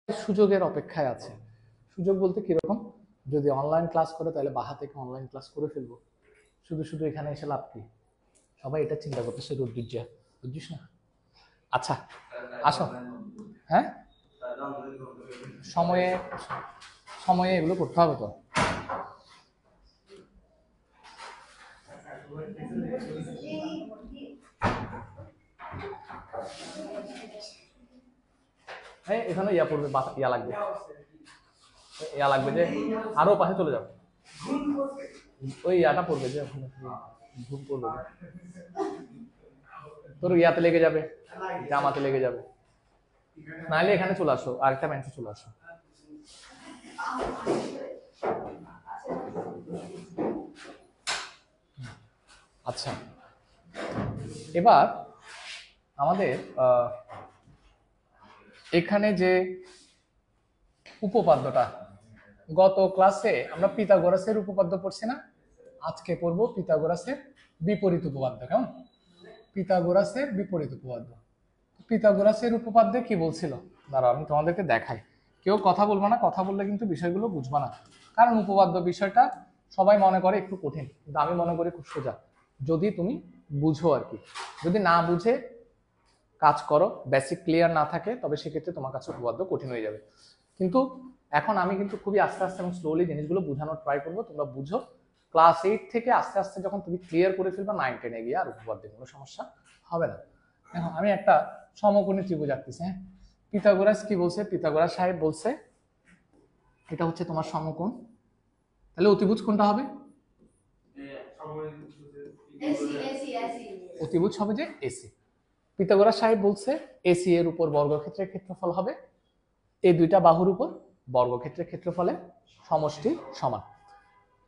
সুযোগের অপেক্ষায় আছে। সুযোগ বলতে কিরকম, যদি অনলাইন ক্লাস করে তাহলে বাহা থেকে অনলাইন ক্লাস করে ফেলবো, শুধু শুধু এখানে এসে লাভ কি? সবাই এটা চিন্তা করতেছে রুদ্রিজা, বুঝছিস না? আচ্ছা আসো। হ্যাঁ, সময়ে সময়ে এগুলো করতে হবে তো। হ্যাঁ, এখানে ইয়া পড়বে, ইয়া লাগবে, ইয়া লাগবে যে আরো পাশে চলে যাও, ওই ইয়াটা পড়বে যে ঘুম পড়বে, তোর ইয়াতে লেগে যাবে, জামাতে লেগে যাবে, নাহলে এখানে চলে আসো, আরেকটা বেঞ্চে চলে আসো। আচ্ছা, এবার আমাদের এখানে যে উপপাদ্যটা, গত ক্লাসে আমরা পিথাগোরাসের উপপাদ্য পড়ছি না, আজকে পড়বো পিথাগোরাসের বিপরীত উপপাদ্য। কেমন? পিথাগোরাসের বিপরীত উপপাদ্য। পিথাগোরাসের উপপাদ্যে কি বলছিল, দাঁড়াও আমি তোমাদেরকে দেখাই। কেউ কথা বলবো না, কথা বললে কিন্তু বিষয়গুলো বুঝবা না, কারণ উপপাদ্য বিষয়টা সবাই মনে করে একটু কঠিন, কিন্তু আমি মনে করি খুব সোজা, যদি তুমি বুঝো আর কি। যদি না বুঝে কাজ করো, বেসিক ক্লিয়ার না থাকে, তবে সেক্ষেত্রে তোমার কাছে উপপাদ্য কঠিন হয়ে যাবে। কিন্তু এখন আমি কিন্তু খুবই আস্তে আস্তে এবং স্লোলি জিনিসগুলো বোঝানোর ট্রাই করবো, তোমরা বুঝো। ক্লাস 8 থেকে আস্তে আস্তে যখন তুমি ক্লিয়ার করে ফেলবা, 9-10 গিয়ে আর উপপাদ্যে কোনো সমস্যা হবে না। এখন আমি একটা সমকোণী ত্রিভুজ আঁকতেছি। হ্যাঁ, পিথাগোরাস কি বলছে? পিথাগোরাস সাহেব বলছে এটা হচ্ছে তোমার সমকোণ, তাহলে অতিভুজ কোনটা হবে? অতিভুজ হবে যে এসি। পিথাগোরাস সাহেব বলছে এসি এর উপর বর্গক্ষেত্রের ক্ষেত্রফল হবে এই দুইটা বাহুর উপর বর্গক্ষেত্রের ক্ষেত্রফলের সমষ্টি সমান।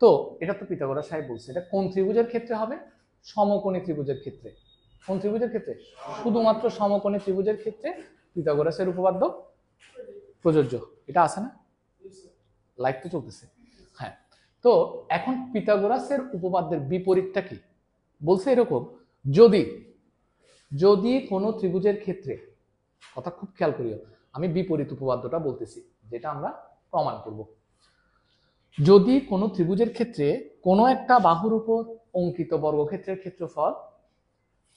তো এটা তো পিথাগোরাস সাহেব বলছে, এটা কোন ত্রিভুজের ক্ষেত্রে হবে? সমকোণী ত্রিভুজের ক্ষেত্রে। কোন ত্রিভুজের ক্ষেত্রে? শুধুমাত্র সমকোণী ত্রিভুজের ক্ষেত্রে পিথাগোরাসের উপপাদ্য প্রযোজ্য। এটা আছে না? লাইভ তো চলতেছে। হ্যাঁ, তো এখন পিথাগোরাসের উপপাদ্যের বিপরীতটা কি বলছে? এরকম, যদি যদি কোনো ত্রিভুজের ক্ষেত্রে, কথা খুব খেয়াল করিও, আমি বিপরীত উপপাদ্যটা বলতেছি যেটা আমরা প্রমাণ করব। যদি কোনো ত্রিভুজের ক্ষেত্রে কোনো একটা বাহুর উপর অঙ্কিত বর্গক্ষেত্রের ক্ষেত্রফল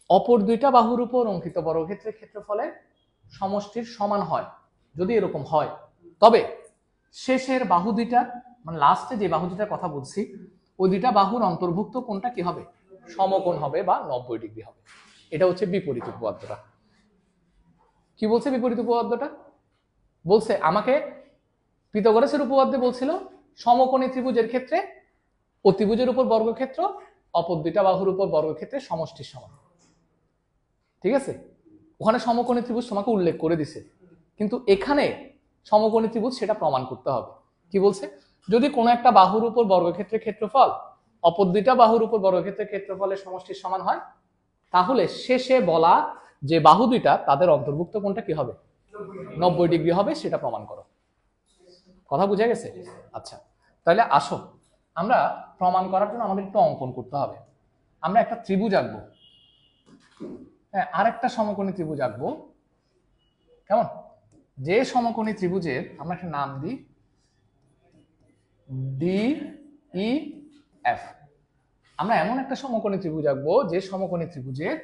অপর দুইটা বাহুর উপর অঙ্কিত বর্গক্ষেত্রের ক্ষেত্রফলের সমষ্টির সমান হয়, যদি এরকম হয়, তবে শেষের বাহু দুইটা, মানে লাস্টে যে বাহু দুইটার কথা বলছি, ওই দুইটা বাহুর অন্তর্ভুক্ত কোণটা কি হবে? সমকোণ হবে বা 90 ডিগ্রি হবে। এটা হচ্ছে বিপরীত উপপাদ্যটা। কি বলছে বিপরীত উপপাদ্যটা? বলছে আমাকে পিথাগোরাসের উপপাদ্যে বলছিল সমকোণী ত্রিভুজের ক্ষেত্রে অতিভুজের উপর বর্গক্ষেত্র অপর দুইটা বাহুর উপর বর্গক্ষেত্রের সমষ্টির সমান। ঠিক আছে, ওখানে সমকোণী ত্রিভুজ তোমাকে উল্লেখ করে দিছে, কিন্তু এখানে সমকোণী ত্রিভুজ সেটা প্রমাণ করতে হবে। কি বলছে? যদি কোনো একটা বাহুর উপর বর্গক্ষেত্রের ক্ষেত্রফল অপর দুইটা বাহুর উপর বর্গক্ষেত্রের ক্ষেত্রফলের সমষ্টির সমান হয়, তাহলে শেষে বলা যে বাহু দুইটা তাদের অন্তর্ভুক্ত কোণটা কি হবে? 90 ডিগ্রি হবে, সেটা প্রমাণ করো। কথা বুঝা গেছে? আচ্ছা, তাহলে আসো আমরা প্রমাণ করার জন্য আমাদের একটু অঙ্কন করতে হবে। আমরা একটা ত্রিভুজ আঁকবো, হ্যাঁ, আরেকটা সমকোণী ত্রিভুজ আঁকবো। কেমন? যে সমকোণী ত্রিভুজের আমরা একটা নাম দিই DEF। আমরা এমন একটা সমকোণী ত্রিভুজ আঁকবো যে সমকোণী ত্রিভুজের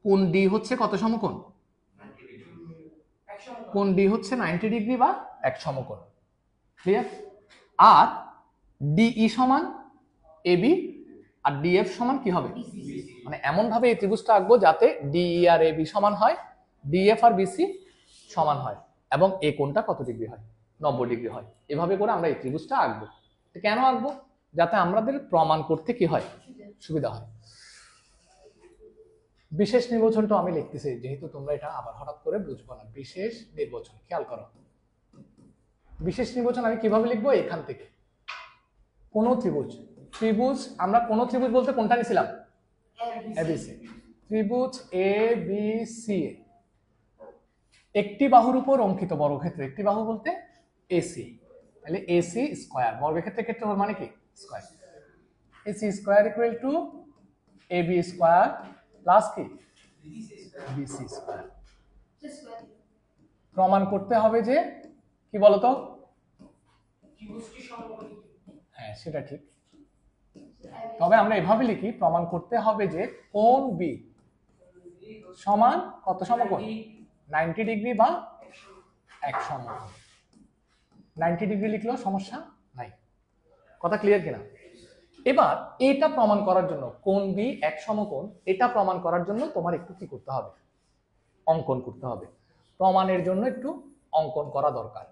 কোণ ডি হচ্ছে কত সমকোণ? কোণ ডি হচ্ছে 90 ডিগ্রি বা এক সমকোণ। ক্লিয়ার? আর ডিই সমান এবি আর ডিএফ সমান কি হবে? মানে এমন ভাবে এই ত্রিভুজটা আঁকবো যাতে ডিই আর এবি সমান হয়, ডিএফ আর বিসি সমান হয়, এবং এই কোণটা কত ডিগ্রি হয়? 90 ডিগ্রি হয়। এভাবে করে আমরা এই ত্রিভুজটা আঁকবো। কেন আঁকবো? যাতে আমাদের প্রমাণ করতে কি হয়? সুবিধা হয়। বিশেষ নির্বাচনটা আমি লিখতেছি, যেহেতু তোমরা এটা আবার হঠাৎ করে বুঝবো না। বিশেষ নির্বাচন, খেয়াল করো, বিশেষ নির্বাচন আমি কিভাবে লিখবো? এখান থেকে কোন ত্রিভুজ, ত্রিভুজ আমরা কোন ত্রিভুজ বলতে কোনটা নিছিলাম? এবিসি। ত্রিভুজ এ বি সি একটি বাহুর উপর অঙ্কিত বর্গক্ষেত্র, একটি বাহু বলতে এসি, তাহলে এসি স্কয়ার, বর্গক্ষেত্রের ক্ষেত্রফল মানে কি? Square. AC square equal to AB square plus কি? BC square. প্রমাণ করতে হবে যে কি বলতো, হ্যাঁ সেটা ঠিক, তবে আমরা এভাবে লিখি, প্রমাণ করতে হবে যে কোণ বি সমান কত সমকোণ, 90 ডিগ্রি বা এক সমকোণ। 90 ডিগ্রি লিখলেও সমস্যা নাই, কথা ক্লিয়ার কিনা? এবার এটা প্রমাণ করার জন্য, কোণ বি এক সমকোণ, এটা প্রমাণ করার জন্য তোমার একটু কি করতে হবে, অঙ্কন করতে হবে। প্রমাণের জন্য একটু অঙ্কন করা দরকার।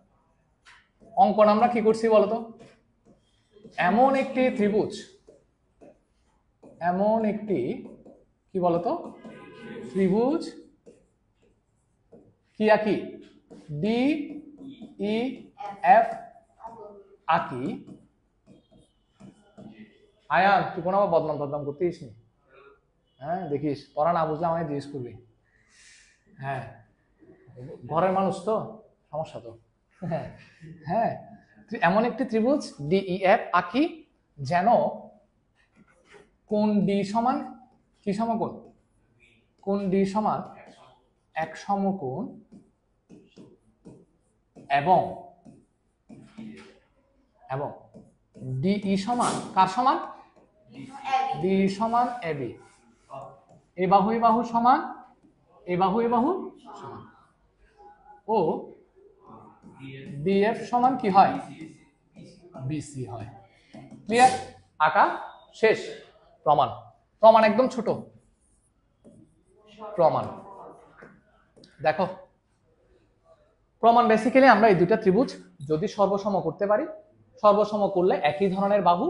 অঙ্কন আমরা কি করছি বলতো, এমন একটি ত্রিভুজ, এমন একটি কি বলতো ত্রিভুজ কি আঁকি, ডি ই এফ আঁকি। আয়ান তুই কোনো বদনাম টদনাম করতেইস নি, হ্যাঁ দেখিস, পড়া না বুঝলে আমায় জিজ্ঞেস করবি। হ্যাঁ ঘরের মানুষ তো, সমস্যা তো। হ্যাঁ হ্যাঁ, এমন একটি ত্রিভুজ ডিইএফ আঁকি যেন কোণ ডি সমান কি সমকোণ, কোণ ডি সমান এক সমকোণ এবং এবং ডিই সমান কার সমান, ডি সমান এবি, এ বাহু সমান এ বাহু সমান, ও ডিএফ সমান কি হয়, বিসি হয়। ক্লিয়ার? আঁকা শেষ। প্রমাণ, প্রমাণ একদম ছোট প্রমাণ। দেখো প্রমাণ বেসিক্যালি আমরা এই দুটা ত্রিভুজ যদি সর্বসম করতে পারি, সর্বসম করলে একই ধরনের বাহু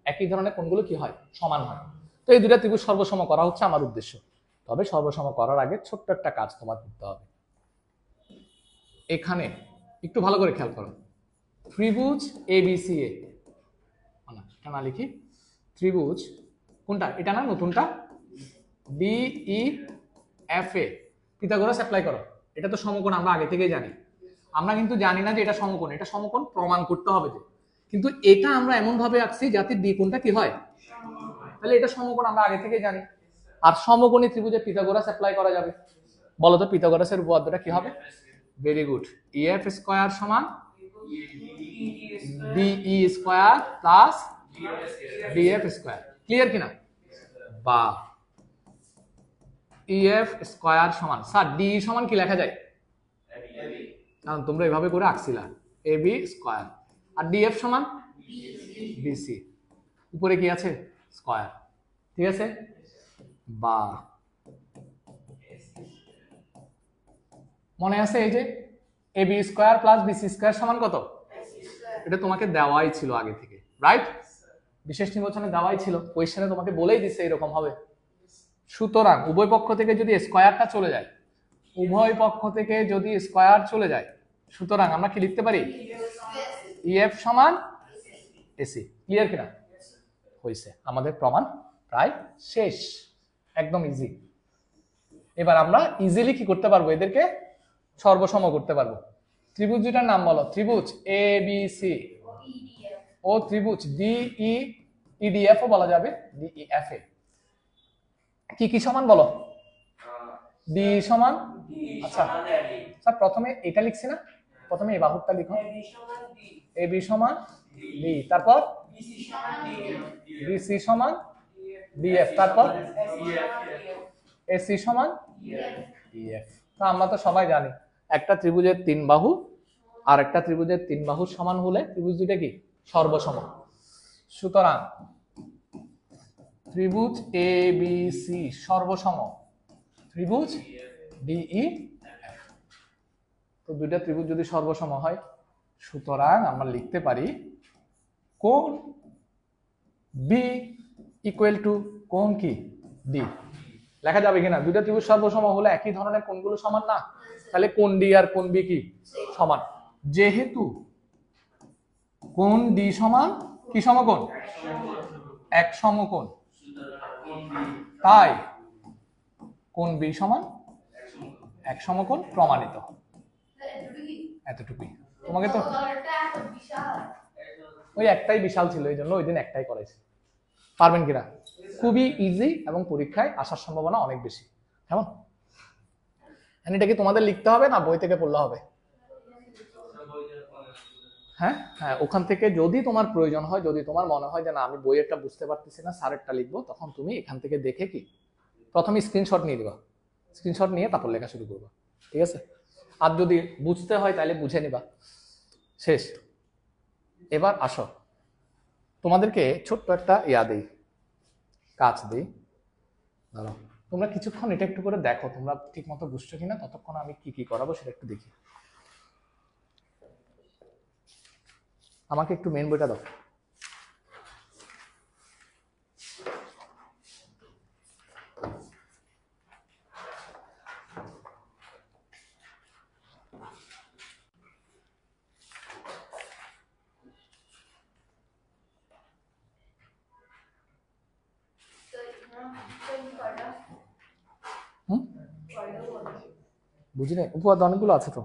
একই ধরনের কোণগুলো কি হয়, সমান হয়। তো এই দুটা ত্রিভুজ সর্বসম করা হচ্ছে আমার উদ্দেশ্য। তবে সর্বসম করার আগে ছোট্ট একটা কাজ তোমার করতে হবে। এখানে একটু ভালো করে খেয়াল করো, ত্রিভুজ এবিসিএ, এটা না লিখি, ত্রিভুজ কোনটা, এটা না নতুনটা, DE F A, Pythagoras apply করো। এটা তো সমকোণ আমরা আগে থেকেই জানি। আমরা কিন্তু জানি না যে এটা সমকোণ, এটা সমকোণ প্রমাণ করতে হবে যে, কিন্তু এটা আমরা এমন ভাবে আঁকছি যাতে ডি কোণটা কি হয়, তাহলে এটা সমকোণ আমরা আগে থেকেই জানি। আর সমকোণী ত্রিভুজে পিথাগোরাস অ্যাপ্লাই করা যাবে। বলো তো পিথাগোরাসের উপপাদ্যটা কি হবে? ভেরি গুড, ইএফ স্কয়ার সমান DE square plus DF square. Clear কিনা? বা ইএফ স্কয়ার সমান, স্যার ডি সমান কি লেখা যায়, কারণ তোমরা এভাবে করে আঁকছিলা, এবি স্কয়ার, আর ডিএফ সমান বিসি, উপরে কি আছে স্কয়ার। ঠিক আছে? বা মনে আছে এই যে AB square plus BC square সমান কত, এটা তোমাকে দেওয়াই ছিল আগে থেকে, রাইট? বিশেষ নির্বাচনে দেওয়াই ছিল, কোয়েশ্চেনে তোমাকে বলেই দিছে এরকম হবে। সুতরাং উভয় পক্ষ থেকে যদি স্কয়ারটা চলে যায়, উভয় পক্ষ থেকে যদি স্কয়ার চলে যায়, সুতরাং আমরা কি লিখতে পারি, ইএফ সমান এসি। ক্লিয়ার কিনা? হয়েছে, আমাদের প্রমাণ প্রায় শেষ, একদম ইজি। এবার আমরা ইজিলি কি করতে পারবো, এদেরকে সর্বসম করতে পারবো। ত্রিভুজ দুটার নাম বলো, ত্রিভুজ এ বি সি ও ত্রিভুজ ডিই ইডিএফ ও বলা যাবে, ডিইএফ এ কি কি সমান বলো, ডি সমান, আচ্ছা স্যার প্রথমে এটা লিখছি না, প্রথমে এই বাহুটা লিখো, এ বি সমান ডি, তারপর বিসি সমান ডিএফ, তারপর এসি সমান ডিএফ। তো আমরা তো সবাই জানি একটা ত্রিভুজের তিন বাহু আর একটা ত্রিভুজের তিন বাহু সমান হলে ত্রিভুজ দুইটা কি সর্বসম। সুতরাং ত্রিভুজ এ বি সি সর্বসম ত্রিভুজ ডিই এফ। তো দুইটা ত্রিভুজ যদি সর্বসম হয়, সুতরাং আমরা লিখতে পারি কোণ বি ইকুয়াল টু কোণ কি ডি। লেখা যাবে কিনা? দুইটা ত্রিভুজ সর্বসম হলে একই ধরনের কোণগুলো সমান না, তাহলে কোণ ডি আর কোণ বি কি সমান। যেহেতু কোণ ডি সমান কি সমকোণ, এক সমকোণ, তাই কোণ বি সমান এক সমকোণ প্রমাণিত। এতটুকুই। তোমাকে তো ওই একটাই বিশাল ছিল, এই জন্য ওই দিন একটাই করাইছি। পারবেন কিনা? খুবই ইজি এবং পরীক্ষায় আসার সম্ভাবনা অনেক বেশি। কেমন? এটা কি তোমাদের লিখতে হবে না বই থেকে পড়লে হবে? হ্যাঁ হ্যাঁ, ওখান থেকে যদি তোমার প্রয়োজন হয়, যদি তোমার মনে হয় যে না আমি বইয়েরটা বুঝতে পারতেছি না, স্যারেরটা লিখবো, তখন তুমি এখান থেকে দেখে কি প্রথমে স্ক্রিনশট নিয়ে দিবা, স্ক্রিনশট নিয়ে তারপর লেখা শুরু করবা, ঠিক আছে? আর যদি বুঝতে হয় তাহলে বুঝে নিবা, শেষ। এবার আসো, তোমাদেরকে ছোট্ট একটা দেই, কাজ দিই, দাঁড়াও। তোমরা কিছুক্ষণ এটা একটু করে দেখো তোমরা ঠিক মতো বুঝছো কিনা, ততক্ষণ আমি কি কি করাবো সেটা একটু দেখি। আমাকে একটু মেন বইটা দাও। বুঝি না, উপহার অনেকগুলো আছে তো।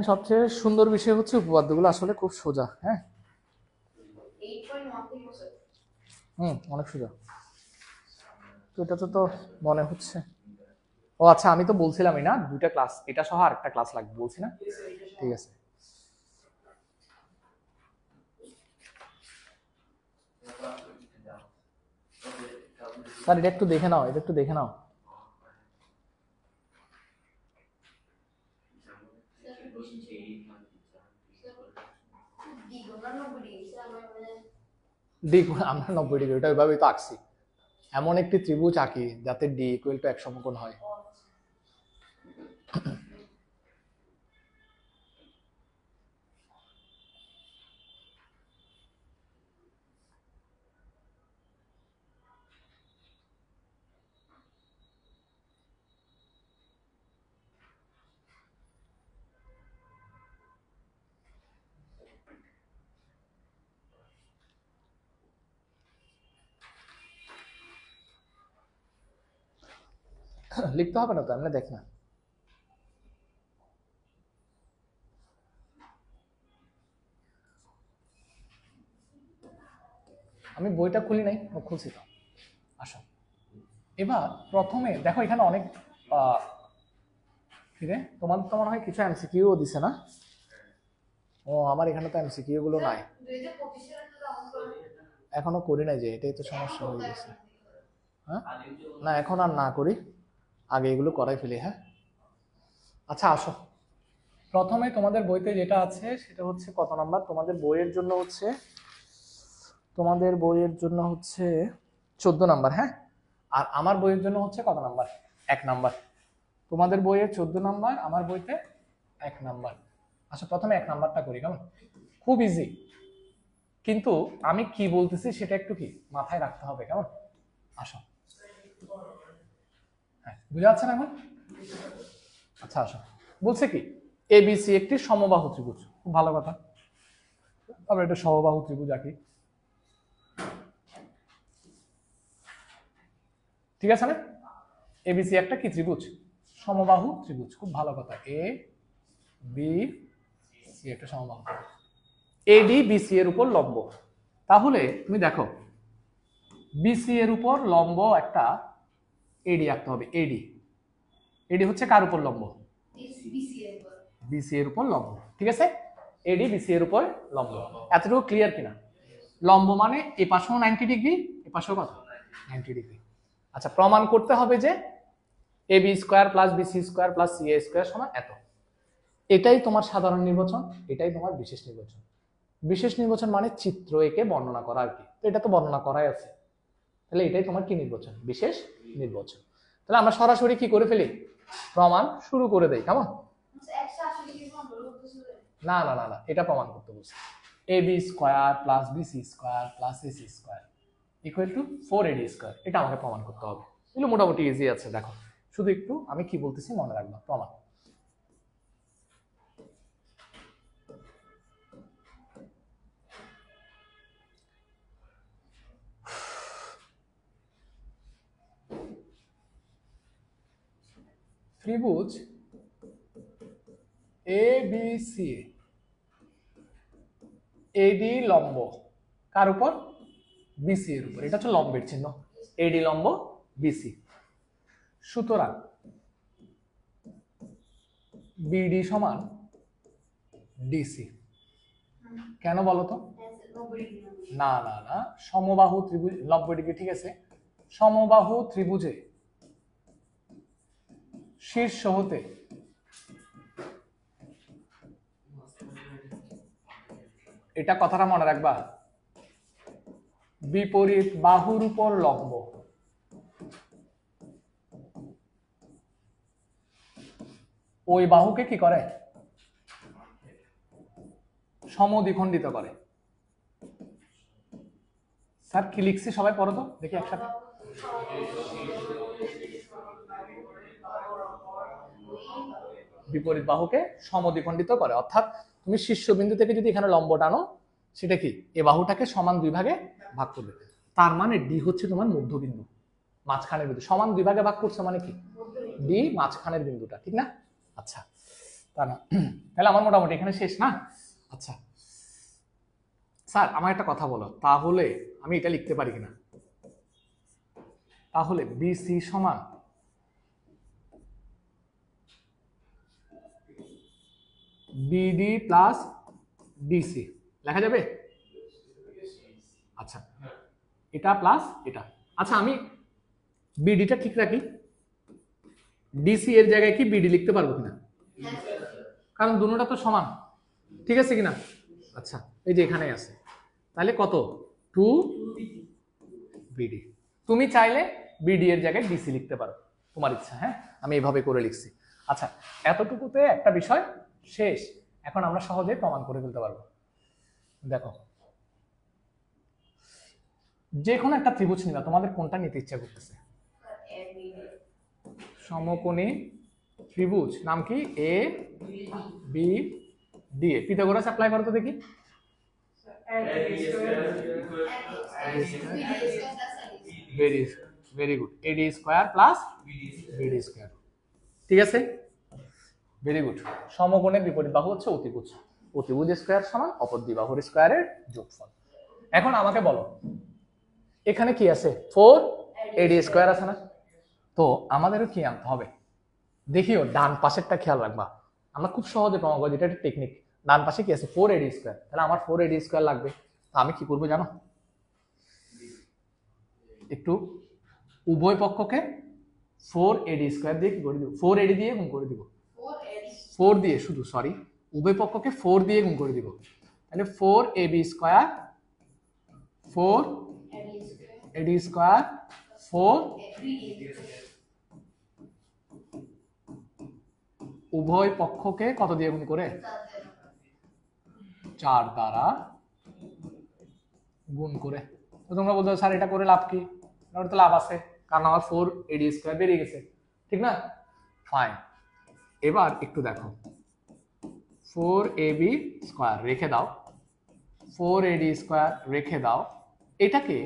সবচেয়ে সুন্দর বিষয় হচ্ছে উপপাদ্যগুলো আসলে খুব সোজা। হ্যাঁ, অনেক সোজা। তো এটা তো মনে হচ্ছে, ও আচ্ছা আমি তো বলছিলামই না, দুইটা ক্লাস, এটা সহ আরেকটা ক্লাস লাগবে বলছি না? ঠিক আছে। স্যার এটা একটু দেখে নাও, এটা একটু দেখে নাও। ডি আমরা 90 ডিগ্রি, ওটা ওইভাবেই তো আঁকছি। এমন একটি ত্রিভুজ আঁকি যাতে ডি ইকুয়াল টু 1 সমকোণ হয়। লিখতে হবে না তো, এমনি দেখ না। আমি বইটা খুলি নাই, খুলছি তো। আসো এবার প্রথমে দেখো, এখানে অনেক তোমার তো মনে হয় কিছু এমসিকিউ দিছে না? ও আমার এখানে তো এমসিকিউ গুলো নাই, এখনো করি নাই, যে এটাই তো সমস্যা হয়ে গেছে। হ্যাঁ না, এখন আর না করি, আগে এগুলো করাই ফেলি। হ্যাঁ আচ্ছা আসো, প্রথমে তোমাদের বইতে যেটা আছে সেটা হচ্ছে কত নাম্বার? তোমাদের বইয়ের জন্য হচ্ছে 14 নাম্বার। হ্যাঁ, আর আমার বইয়ের জন্য হচ্ছে কত নাম্বার? 1 নাম্বার। তোমাদের বইয়ে 14 নাম্বার, আমার বইতে 1 নাম্বার। আচ্ছা প্রথমে 1 নাম্বারটা করি, কেমন? খুব ইজি, কিন্তু আমি কি বলতেছি সেটা একটু কি মাথায় রাখতে হবে, কেমন? আসো, হ্যাঁ বুঝা যাচ্ছে না এখন? আচ্ছা আসো, বলছে কি এবিসি একটি সমবাহু ত্রিভুজ, খুব ভালো কথা। আমরা এটা সমবাহু ত্রিভুজ আঁকি, ঠিক আছে না? এবিসি একটা কি ত্রিভুজ? সমবাহু ত্রিভুজ, খুব ভালো কথা। এ বি সি একটা সমবাহু, এডি বিসি এর উপর লম্ব। তাহলে তুমি দেখো, বিসি এর উপর লম্ব একটা এডি আঁকতে হবে। এডি, এডি হচ্ছে কার উপর লম্ব? বিসি এর উপর লম্ব, ঠিক আছে? এডি বিসি এর উপর লম্ব। এতটুকু ক্লিয়ার কিনা? লম্ব মানে এ পাশেও 90 ডিগ্রি, এ পাশেও কত? 90 ডিগ্রি। আচ্ছা প্রমাণ করতে হবে যে A B square plus BC square plus C A square সমান এত। এটাই তোমার সাধারণ নির্বাচন, এটাই তোমার বিশেষ নির্বাচন। বিশেষ নির্বাচন মানে চিত্র একে বর্ণনা করা আর কি, তো এটা তো বর্ণনা করাই আছে, তাহলে এটাই তোমার কি নির্বাচন? বিশেষ নির্বাচন। তাহলে আমরা সরাসরি কি করে ফেলি? প্রমাণ শুরু করে দেই, কেমন? না না না না, এটা প্রমাণ করতে বলছি। A B square plus BC square plus AC square equal to 4AD square, এটা আমাকে প্রমাণ করতে হবে। এগুলো মোটামুটি ইজি আছে, দেখো শুধু একটু আমি কি বলতেছি মনে রাখবা। প্রমাণ, ত্রিভুজ এ বি সি, এডি লম্ব কার উপর? বিসি এর উপর। এটা হচ্ছে লম্বের চিহ্ন, এডি লম্ব বিসি। সুতরাং বিডি সমান ডিসি। কেন বলো তো? না না না, সমবাহু ত্রিভুজ 90 ডিগ্রি, ঠিক আছে। সমবাহু ত্রিভুজে শীর্ষ হতে এটা কথাটা মনে রাখবা, বিপরীত বাহুর উপর লম্ব ওই বাহুকে কি করে? সমদ্বিখণ্ডিত করে। স্যার কি লিখছি সবাই পড়ো তো দেখি একসাথে। বিপরীত বাহুকে সমদ্বিখণ্ডিত করে, অর্থাৎ তুমি শীর্ষবিন্দু থেকে যদি এখানে লম্ব টানো, সেটা কি এ বাহুটাকে সমান দুই ভাগে ভাগ করবে। তার মানে ডি হচ্ছে তোমার মধ্যবিন্দু, মাঝখানের বিন্দু। সমান দুই ভাগে ভাগ করছে মানে কি ডি মাঝখানের বিন্দুটা, ঠিক না? আচ্ছা, তা না তাহলে আমার মোটামুটি এখানে শেষ না? আচ্ছা স্যার আমার একটা কথা বলো, তাহলে আমি এটা লিখতে পারি কিনা? তাহলে বিসি সমান বিডি প্লাস ডিসি লেখা যাবে? আচ্ছা, এটা প্লাস এটা। আচ্ছা আমি বিডিটা ঠিক রাখি, ডিসি এর জায়গায় কি বিডি লিখতে পারবো কিনা? কারণ দুটোটা তো সমান, ঠিক আছে কিনা? আচ্ছা এই যে এখানে আছে, তাহলে কত 2 বিডি। তুমি চাইলে বিডি এর জায়গায় ডিসি লিখতে পারো, তোমার ইচ্ছা। হ্যাঁ আমি এইভাবে করে লিখছি। আচ্ছা এতটুকুতে একটা বিষয় শেষ। এখন আমরা সহজে প্রমাণ করে ফেলতে পারবো। দেখো যে কোনো একটা ত্রিভুজ নিবা, তোমাদের কোনটা নিতে ইচ্ছা করতেছে? সমকোণী ত্রিভুজ, নাম কি? A B D. Pythagoras apply করো তো দেখি। ভেরি গুড, এডি স্কয়ার প্লাস বিডি স্কয়ার, ঠিক আছে? Very good. সমকোণের বিপরীত বাহু হচ্ছে অতিভুজ, অতিভুজ স্কয়ার সমান অপর দুই বাহুর স্কয়ারের যোগফল। এখন আমাকে বলো এখানে কি আছে? 4 এডি স্কয়ার আছে না? তো আমাদেরও কি আনতে হবে? দেখিও ডান পাশেরটা খেয়াল রাখবা, আমরা খুব সহজে প্রমাণ করি, এটা একটা টেকনিক। ডান পাশে কি আছে? 4 এডি স্কয়ার, তাহলে আমার 4 এডি স্কয়ার লাগবে। তো আমি কি করবো জানো? একটু উভয় পক্ষকে 4 এডি স্কয়ার দিয়ে কি করে দিব? 4 এডি দিয়ে গুণ করে দিব। 4 দিয়ে শুধু, সরি, উভয় পক্ষকে 4 দিয়ে গুণ করে দিব। তাহলে 4 এবি স্কয়ার 4 এডি স্কয়ার 4 উভয় পক্ষকে কত দিয়ে গুণ করে? 4 দ্বারা গুণ করে। তো তোমরা বলতে স্যার এটা করে লাভ কি? এটা তো লাভ আছে, কারণ আমার 4 এডি স্কয়ার বেরিয়ে গেছে, ঠিক না? ফাইন। এবার একটু দেখো, 4 এবি স্কয়ার রেখে দাও, 4 এডি স্কয়ার রেখে দাও, এটাকে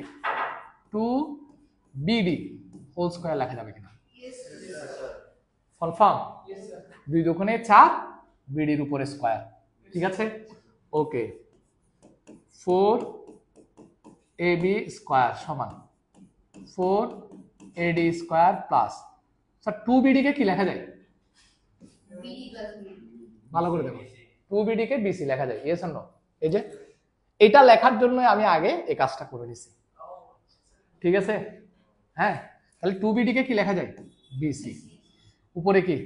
2 বিডি হোল স্কয়ার লেখা যাবে কিনা? কনফার্ম? 2 দুগুণে 4 বিডির উপরে স্কয়ার, ঠিক আছে? ওকে, 4 এবি স্কয়ার সমান 4 AD square plus, sir 2 BD কে কি লেখা যায়? ভালো করে দেখো, 2 বিডি কে বিসি লেখা যায়, ইয়েস অর নো? এই যে এটা লেখার জন্য আমি আগে এই কাজটা করে নিছি, ঠিক আছে? হ্যাঁ তাহলে 2 বিডি কে কি লেখা যায়? বিসি, উপরে কি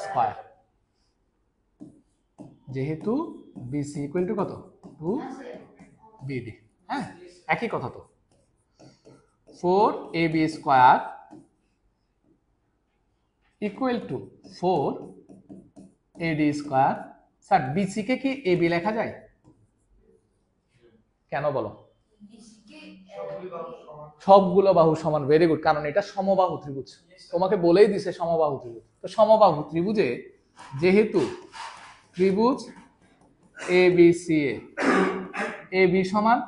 স্কয়ার, যেহেতু বিসি ইকুয়াল টু কত? 2 বিডি। হ্যাঁ একই কথা তো। 4 AB square equal to 4 AD square. Sir BC কে কি এবি লেখা যায়? কেন বলো? সবগুলো বাহু সমান, ভেরি গুড, কারণ এটা সমবাহু ত্রিভুজ, তোমাকে বলেই দিছে সমবাহু ত্রিভুজ। তো সমবাহু ত্রিভুজে যেহেতু ত্রিভুজ A B C A B সমান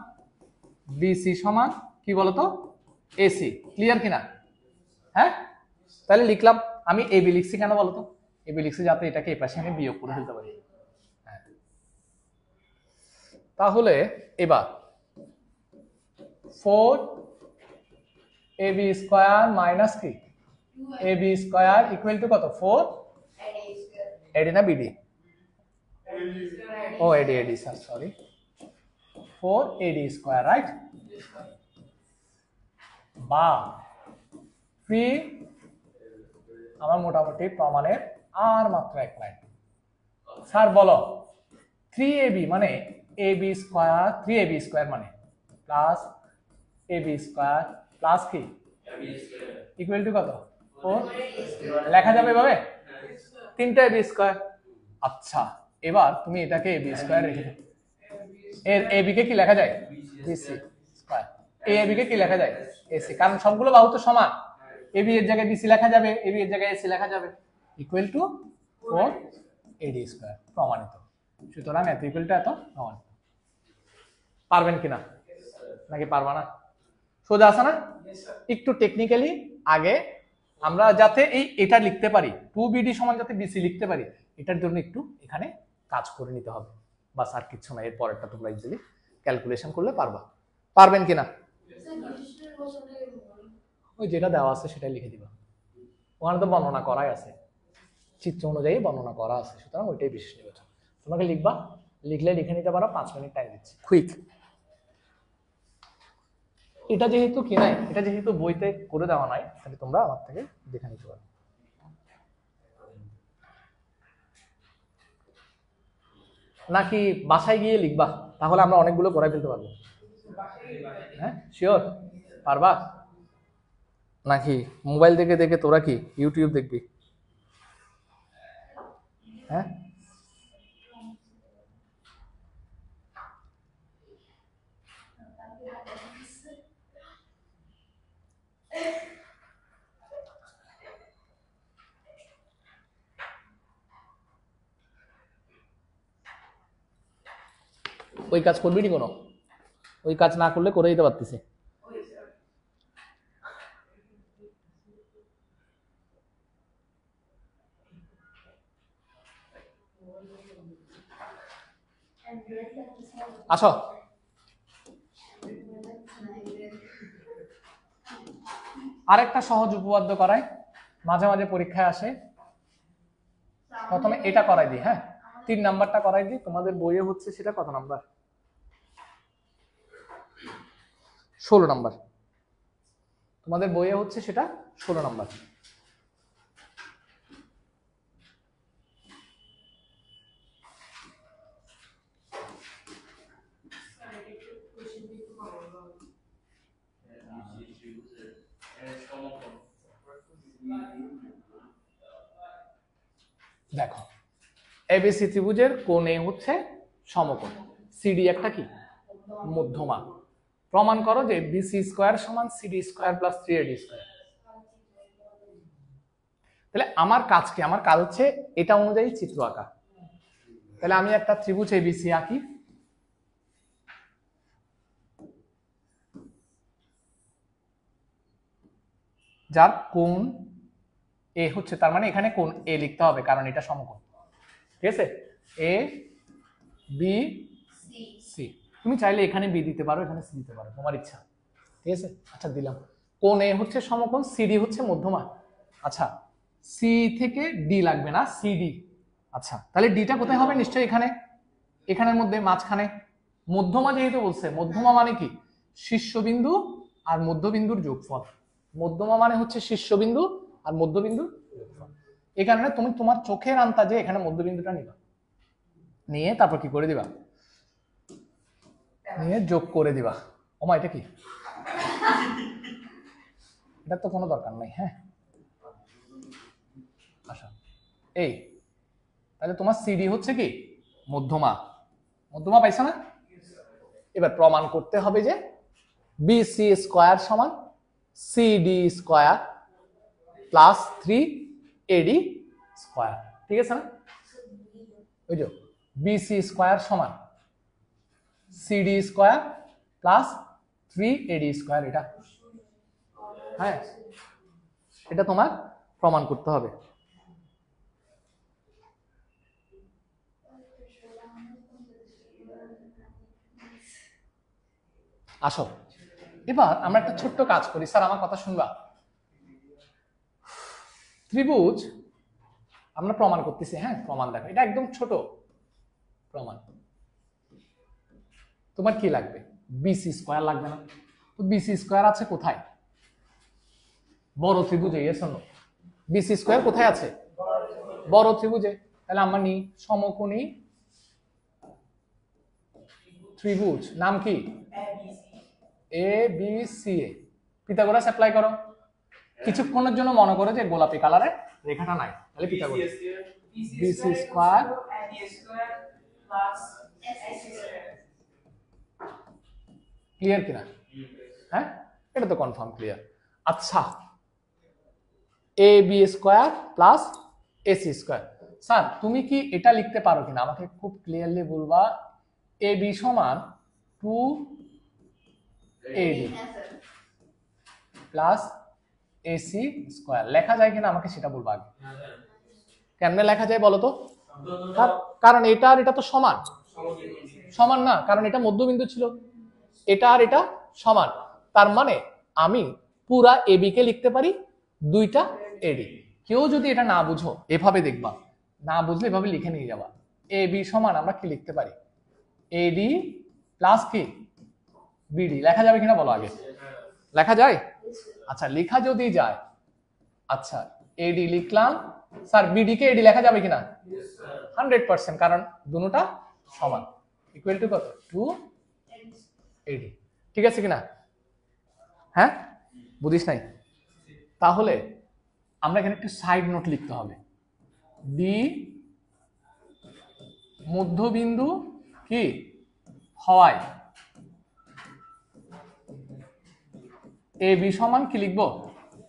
বিসি সমান কি বলতো? এসি। ক্লিয়ার কিনা? হ্যাঁ তাহলে লিখলাম, আমি এবি লিখছি কেন বলতো? এবি লিখছি যাতে এটাকে এই পাশে আমি বিয়োগ করে ফেলতে পারি। হ্যাঁ তাহলে এবার 4 এবি স্কয়ার মাইনাস কি ab স্কয়ার ইকুয়াল টু কত 4 এডি না বিডি ও এডি sir sorry 4 AD square right বা ফ্রি আমার মোটামুটি প্রমাণের আর মাত্র এক লাইন স্যার বলো 3ab মানে ab স্কয়ার 3ab স্কয়ার মানে প্লাস ab স্কয়ার প্লাস কি ইকুয়াল টু কত 4 লেখা যাবে এভাবে তিনটা ab স্কয়ার আচ্ছা এবার তুমি এটাকে ab স্কয়ার রেখে দাও এর ab কে কি লেখা যায় bc স্কয়ার ab কে কি লেখা যায় ac কারণ সবগুলো বাহু তো সমান ab এর জায়গায় bc লেখা যাবে ab এর জায়গায় ac লেখা যাবে ইকুয়াল টু 4 ad স্কয়ার প্রমাণিত সুতরাং এত ইকুয়াল টু এত প্রমাণিত পারবেন কিনা নাকি পারবা না সোজা আছে না একটু টেকনিক্যালি আগে আমরা যাতে এটা লিখতে পারি 2bd সমান যাতে bc লিখতে পারি এটার জন্য একটু এখানে কাজ করে নিতে হবে বাস আর কিছু না এর পরেরটা তোমরা ইজিলি ক্যালকুলেশন করলে পারবা পারবেন কিনা ওই যেটা দেওয়া আছে সেটাই লিখে দিবা ওখানে তো বর্ণনা করাই আছে চিত্র অনুযায়ী বর্ণনা করা আছে সুতরাং ওইটাই বিশেষ নির্বাচন তোমাকে লিখবা লিখলে লিখে নিতে পারো 5 মিনিট টাইম দিচ্ছি কুইক এটা যেহেতু কি নাই এটা যেহেতু বইতে করে দেওয়া নাই তাহলে তোমরা আমার থেকে দেখে নিতে পারো নাকি বাসায় গিয়ে লিখবা তাহলে আমরা অনেকগুলো করাই ফেলতে পারবো হ্যাঁ শিওর পারবা নাকি মোবাইল দেখে দেখে তোরা কি ইউটিউব দেখবি হ্যাঁ ওই কাজ করবি নি কোনো ওই কাজ না করলে করে দিতে পারতেছি আসো আরেকটা সহজ উপপাদ্য করাই মাঝে মাঝে পরীক্ষায় আসে প্রথমে এটা করাই দিই হ্যাঁ 3 নাম্বারটা করাই দিই তোমাদের বইয়ে হচ্ছে সেটা কত নাম্বার 16 নাম্বার তোমাদের বইয়ে হচ্ছে সেটা 16 নাম্বার দেখো এবিসি ত্রিভুজের কোণ এ হচ্ছে সমকোণ সিডি একটা কি মধ্যমা প্রমাণ করো যে বিসি স্কয়ার সমান CD square plus 3ad square তাহলে আমার কাজ কি আমার কাজ হচ্ছে এটা অনুযায়ী চিত্র আঁকা তাহলে আমি একটা ত্রিভুজ এবিসি আঁকি যার কোণ এ হচ্ছে তার মানে এখানে কোণ এ লিখতে হবে কারণ এটা সমকোণ ঠিক আছে এ বি সি তুমি চাইলে এখানে বি দিতে পারো এখানে সি দিতে পারো তোমার ইচ্ছা ঠিক আছে আচ্ছা দিলাম কোণ এ হচ্ছে সমকোণ সিডি হচ্ছে মধ্যমা আচ্ছা সি থেকে ডি লাগবে না সিডি আচ্ছা তাহলে ডিটা কোথায় হবে নিশ্চয়ই এখানে এখানের মধ্যে মাঝখানে মধ্যমা যেহেতু বলছে মধ্যমা মানে কি শীর্ষবিন্দু আর মধ্যবিন্দুর যোগফল মধ্যমা মানে হচ্ছে শীর্ষবিন্দু আর মধ্যবিন্দুর যোগফল এই কারণে তুমি তোমার চোখের আন্দাজে এখানে মধ্যবিন্দুটা নিবা নিয়ে তারপর কি করে দিবা নিয়ে যোগ করে দিবা ওমা এটা কি এটা তো কোনো দরকার নাই হ্যাঁ আচ্ছা এই তাহলে তোমার সিডি হচ্ছে কি মধ্যমা মধ্যমা পাইছো না এবার প্রমাণ করতে হবে যে বিসি স্কয়ার সমান CD square plus 3ad square ঠিক আছে না ওই যে বিসি স্কয়ার সমান CD square plus 3ad square এটা হ্যাঁ এটা তোমার প্রমাণ করতে হবে আসো এবার আমরা একটা ছোট্ট কাজ করি স্যার আমার কথা শুনবা ত্রিভুজ আমরা প্রমাণ করতেছি, হ্যাঁ প্রমাণ দেখো, এটা একদম ছোট প্রমাণ। তোমার কি লাগবে? বিসি স্কয়ার লাগবে না? তো বিসি স্কয়ার আছে কোথায়? বড় ত্রিভুজে। Yes or no? BC square কোথায় আছে? বড় ত্রিভুজে। তাহলে আমরা নিই সমকোণী ত্রিভুজ, নাম কি? এ বি সি এ। পিথাগোরাস অ্যাপ্লাই করো। কিছুক্ষণের জন্য মনে করো যে গোলাপি কালারের রেখাটা নাই, তাহলে পিথাগোরাস বিসি স্কয়ার ক্লিয়ার কিনা? হ্যাঁ, এটা তো কনফার্ম ক্লিয়ার। আচ্ছা, A B square plus AC square. Sir তুমি কি এটা লিখতে পারো কিনা আমাকে খুব ক্লিয়ারলি বলবা। এ বি সমান 2AD প্লাস এসি স্কয়ার লেখা যায় কিনা আমাকে সেটা বলবা আগে। কেমনে লেখা যায় বলো তো? কারণ এটা আর এটা তো সমান। সমান না, কারণ এটা মধ্যবিন্দু ছিল, এটা আর এটা সমান। তার মানে আমি পুরা এবি কে লিখতে পারি দুইটা এডি। কেউ যদি এটা না বুঝো এভাবে দেখবা, না বুঝলে এভাবে লিখে নিয়ে যাবা। এবি সমান আমরা কি লিখতে পারি? এডি প্লাস কি বিডি। লেখা যাবে কিনা বলো আগে? লেখা যায়? আচ্ছা লেখা যদি যায়, আচ্ছা এডি লিখলাম। স্যার বিডি কে এডি লেখা যাবে কিনা? 100%, কারণ দুটোটা সমান। ইকুয়াল টু কত? 2AD। ঠিক আছে কিনা? হ্যাঁ, বুঝিস নাই? তাহলে আমরা এখানে একটু সাইড নোট লিখতে হবে। ডি মধ্যবিন্দু কি হওয়ায় এ বি সমান কি লিখবো?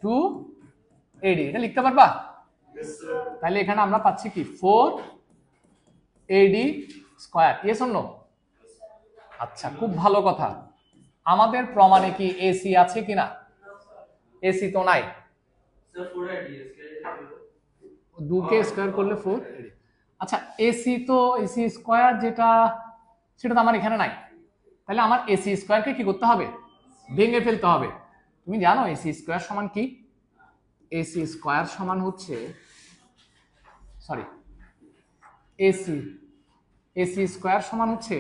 2AD। এটা লিখতে পারবা? তাহলে এখানে আমরা পাচ্ছি কি 4AD square. Yes or no? আচ্ছা খুব ভালো কথা। আমাদের প্রমাণে কি এসি আছে কিনা? এসি তো নাই। 2কে স্কয়ার করলে 4AD। আচ্ছা এসি তো এসি স্কয়ার যেটা, সেটা তো আমার এখানে নাই। তাহলে আমার এসি স্কয়ারকে কি করতে হবে? ভেঙে ফেলতে হবে। তুমি জানো এসি স্কয়ার সমান কি? এসি স্কয়ার সমান হচ্ছে, সরি, এসি এসি স্কয়ার সমান হচ্ছে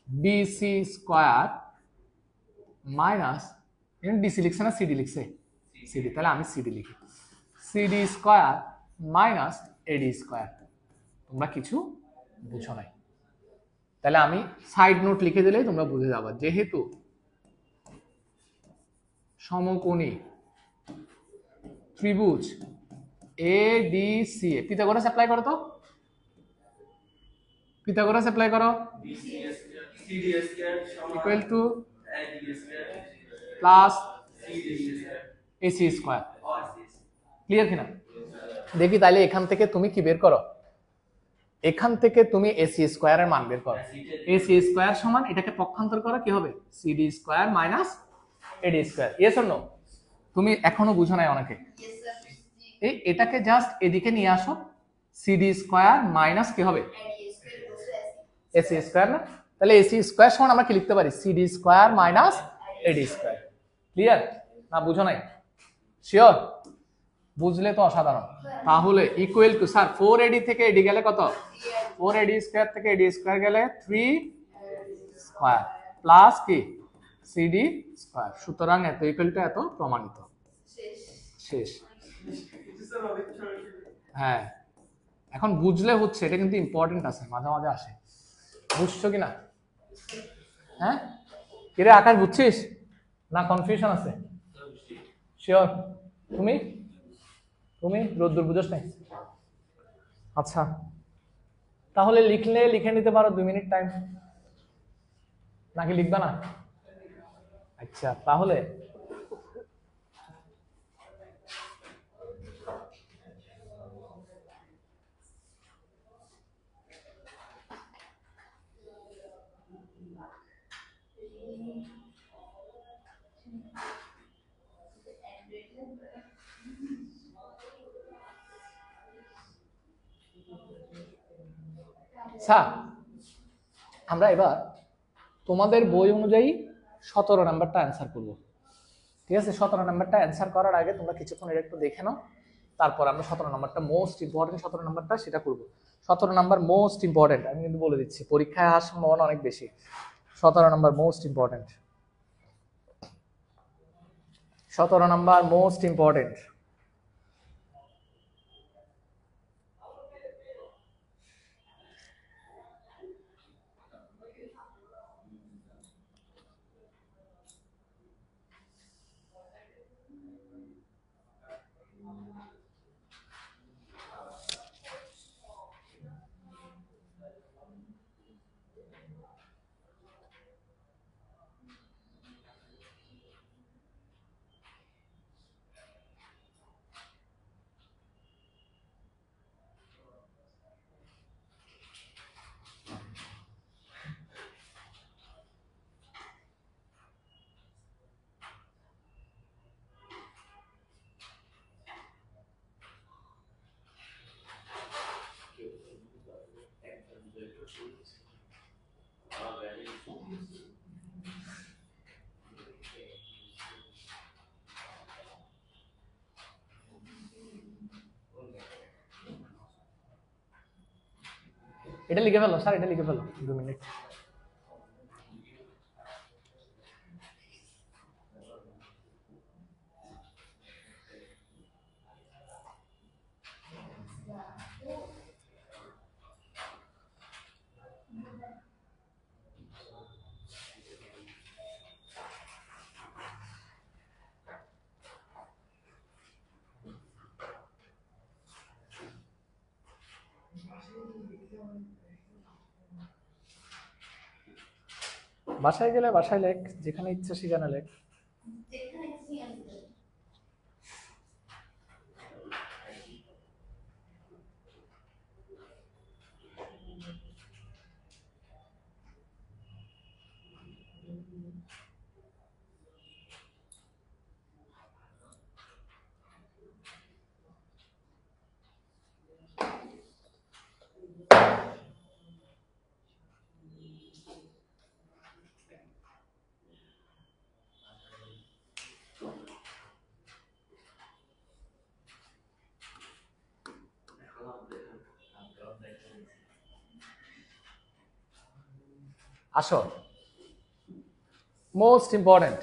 বিসি স্কয়ার মাইনাস, ডিসি লিখছে না সিডি লিখছে? সিডি। তাহলে আমি সিডি লিখি, CD square minus AD square. তোমরা কিছু বুঝো নাই, তাহলে আমি সাইড নোট লিখে দিলেই তোমরা বুঝে যাবা। যেহেতু সমকোণী ত্রিভুজ এ ডি সি এ, পিথাগোরাস অ্যাপ্লাই করো তো, পিথাগোরাস অ্যাপ্লাই করো। Equal to plus AC square. Clear কিনা? দেখি তাহলে এখান থেকে তুমি কি বের করো? এখান থেকে তুমি এসি স্কয়ারের মান বের করো। এসি স্কয়ার সমান এটাকে পক্ষান্তর করো, কি হবে? CD square minus AD square. Yes or no? তুমি এখনো বুঝো নাই অনেকে। এই এটাকে জাস্ট এদিকে নিয়ে আসো, সিডি স্কয়ার মাইনাস কি হবে? এসি স্কয়ার না? তাহলে এসি স্কয়ার সমান আমরা কি লিখতে পারি? CD square minus AD square. Clear না? বুঝো নাই? শিওর? বুঝলে তো অসাধারণ। তাহলে ইকুয়াল টু, স্যার 4AD থেকে এডি গেলে কত? 4AD স্কয়ার থেকে এডি স্কয়ার গেলে 3 স্কয়ার প্লাস কি সিডি স্কয়ার। সুতরাং এত ইকুয়াল টু এত প্রমাণিত। শেষ। হ্যাঁ, এখন বুঝলে হচ্ছে, এটা কিন্তু ইম্পর্টেন্ট আছে, মাঝে মাঝে আসে। বুঝছো কিনা? হ্যাঁ, কিরে আকাশ বুঝছিস না কনফিউশন আছে? শিওর? তুমি তুমি রোদ্দুর বুঝোস নাই? আচ্ছা তাহলে লিখলে লিখে নিতে পারো, 2 মিনিট টাইম, নাকি লিখবা না? আচ্ছা তাহলে আমরা এবার তোমাদের বই অনুযায়ী 17 নাম্বারটা অ্যান্সার করব। ঠিক আছে, 17 নাম্বারটা অ্যান্সার করার আগে তোমরা কিছুক্ষণ এটা একটু দেখে নাও, তারপর আমরা 17 নাম্বারটা মোস্ট ইম্পর্টেন্ট, 17 নাম্বারটা সেটা করব। 17 নাম্বার মোস্ট ইম্পর্টেন্ট, আমি কিন্তু বলে দিচ্ছি পরীক্ষায় আসার সম্ভাবনা অনেক বেশি। 17 number most important, 17 number most important. এটা লিখে ফেলো স্যার, এটা লিখে ফেলো 2 মিনিট। বাসায় গেলে বাসায় লেখ, যেখানে ইচ্ছা সেখানে লেখ। আসো, মোস্ট ইম্পর্টেন্ট।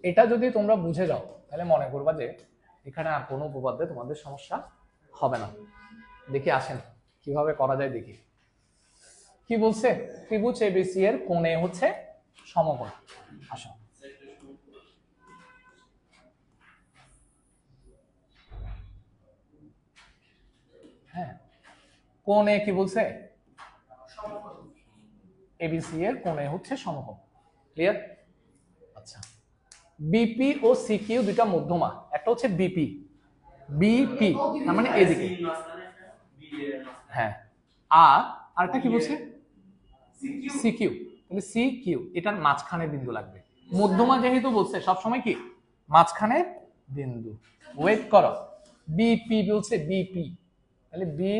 এটা যদি তোমরা বুঝে যাও তাহলে মনে করবা যে এখানে আর কোনো উপপাদ্যে তোমাদের সমস্যা হবে না। দেখি আসেন কিভাবে করা যায় দেখি। কি বলছে? ত্রিভুজ এবিসি এর কোণে হচ্ছে সমকোণ। আসো, হ্যাঁ, কোণে কি বলছে? এবিসি এর কোণে হচ্ছে সমকোণ। ক্লিয়ার? আচ্ছা, বিপি ও সিকিউ দুইটা মধ্যমা, একটা হচ্ছে বিপি, বিপি তার মানে এদিকে, হ্যাঁ, আর আরেকটা কি বলছে? সিকিউ। তাহলে সিকিউ এটার মাঝখানে বিন্দু লাগবে। মধ্যমা যেহেতু বলছে সবসময় কি মাঝখানে বিন্দু। ওয়েট করো, বিপি বলছে, বিপি, তাহলে বি,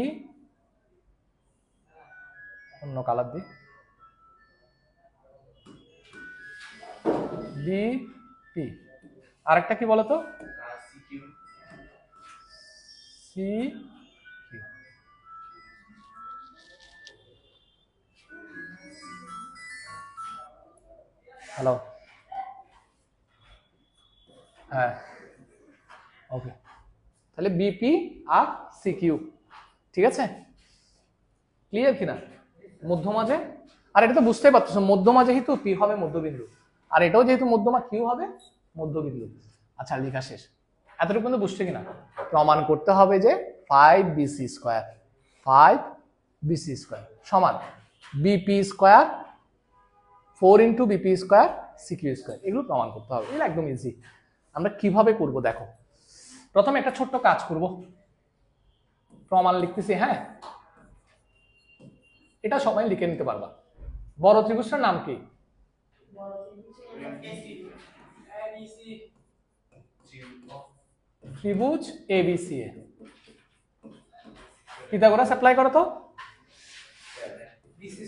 অন্য কালার দি, বিপি। আরেকটা কি বলতো? সি, হ্যালো, হ্যাঁ, ওকে, তাহলে বিপি আর সিকিউ। ঠিক আছে, ক্লিয়ার কিনা? মধ্যমা যে, আর এটা তো বুঝতেই পারছো, মধ্যমা যেহেতু পি হবে মধ্যবিন্দু, আর এটাও যেহেতু মধ্যমা কিউ হবে মধ্যবিন্দু। আচ্ছা, লেখা শেষ। এতটুকু কিন্তু বুঝছো কিনা? প্রমাণ করতে হবে যে 5bc স্কয়ার, 5bc স্কয়ার সমান BP square 4 into BP square CQ square. এগুলো প্রমাণ করতে হবে, এগুলো একদম ইজি। আমরা কিভাবে করব দেখো, প্রথমে একটা ছোট্ট কাজ করব, প্রমাণ লিখতেছি, হ্যাঁ, এটা সবাই লিখে নিতে পারবা। বড় ত্রিভুজটার নাম কি? ত্রিভুজ এবিসি এ। পিথাগোরাস অ্যাপ্লাই করো তো। BC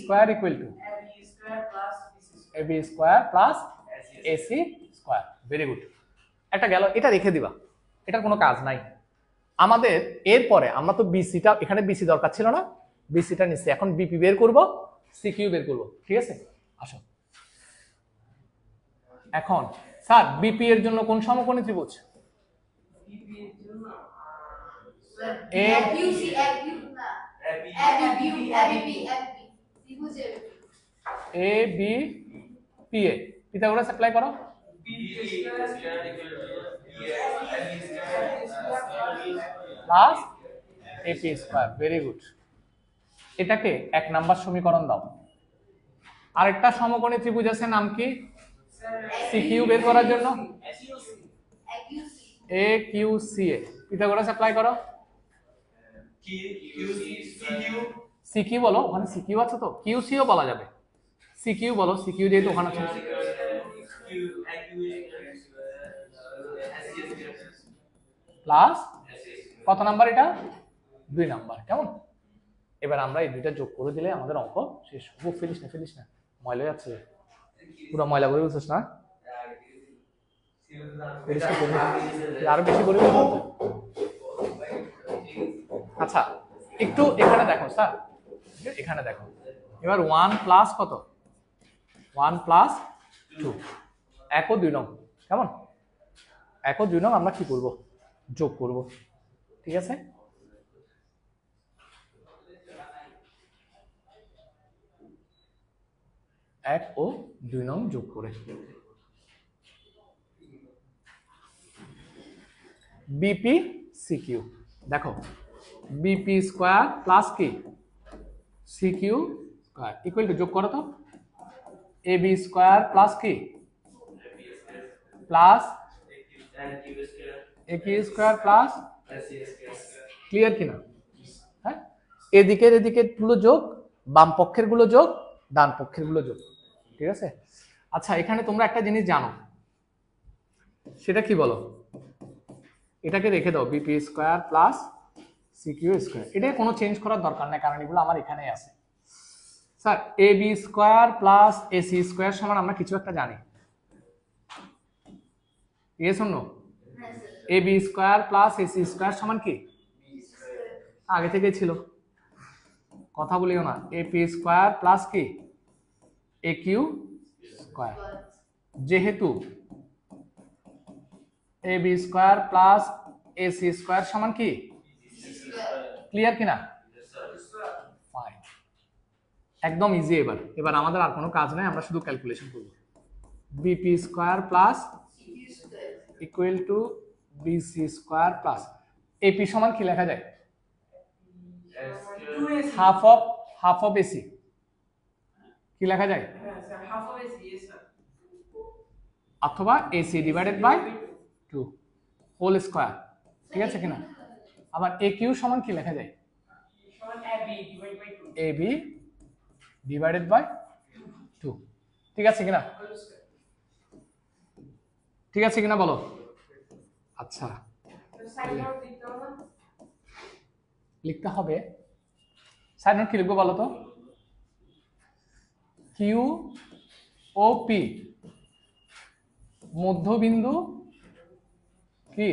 square equal two AB square plus AC square. Very good. একটা গেল, এটা রেখে দিবা, এটার কোনো কাজ নাই আমাদের। এরপরে আমরা তো বিসিটা, এখানে বিসি দরকার ছিল না, বিসিটা নিচ্ছি, এখন বিপি বের করব, সিকিউ বের করব। ঠিক আছে, আসো। এখন স্যার বিপি এর জন্য কোন সমকোণী ত্রিভুজ? A A B P A. Pythagoras apply করো। Plus AP square. Very good. এটাকে 1 নাম্বার সমীকরণ দাও। আরেকটা সমকোণী ত্রিভুজ আছে, নাম কি? সিকিউ বের করার জন্য এ কিউ সি এ। পিথাগোরাস অ্যাপ্লাই করো। সিকিউ বলো, ওখানে সিকিউ আছে তো, কিউ সিও বলা যাবে। সিকিউ বলো, সিকিউ যেহেতু ওখানে আছে। প্লাস কত নাম্বার এটা? 2 নাম্বার। কেমন? এবার আমরা এই দুইটা যোগ করে দিলে আমাদের অঙ্ক শেষ। ও ফেলিস না, ময়লা যাচ্ছে, পুরো ময়লা করে বলছিস না, আরো বেশি করে। আচ্ছা একটু এখানে দেখো স্যার, এখানে দেখো। এবার 1 প্লাস কত? 1 প্লাস 2, 1 ও 2 নং। কেমন? 1 ও 2 নং আমরা কি করব? যোগ করব। ঠিক আছে, এক ও 2 নং যোগ করে বিপি সিকিউ। দেখো বিপি স্কয়ার প্লাস কি সিকিউ স্কয়ার ইকুয়াল টু, যোগ করো তো, এবি স্কয়ার প্লাস কি plus AQ square plus. Clear কিনা? হ্যাঁ, এদিকের গুলো যোগ, বাম পক্ষের গুলো যোগ, ডান পক্ষের গুলো যোগ। ঠিক আছে। আচ্ছা এখানে তোমরা একটা জিনিস জানো, সেটা কি বলো? এটাকে রেখে দাও, BP square plus CQ square. এটা কোনো চেঞ্জ করার দরকার নাই, কারণ এগুলো আমার এখানেই আছে। Sir A B square plus AC square সমান আমরা কিছু একটা জানি। Yes or no? A B square plus AC square সমান কি? আগে থেকেই ছিল, কথা বলিও না। এ পি স্কয়ার প্লাস কি এ কিউ স্কয়ার। যেহেতু A B square plus AC square সমান কি? ক্লিয়ার কিনা? ফাইন, একদম ইজি। এবার আমাদের আর কোনো কাজ নাই, আমরা শুধু ক্যালকুলেশন করব। BP square plus equal to BC square plus AP সমান কি লেখা যায়? Half of AC. কি লেখা যায়? অথবা AC divided by 2 whole square. ঠিক আছে কিনা? আবার এ কিউ সমান কি লেখা যায়? AB divided by 2। ঠিক আছে কিনা? ঠিক আছে কিনা বলো? আচ্ছা লিখতে হবে। সাইড নোট কি লিখবো বলো তো? কিউ ও পি মধ্যবিন্দু কি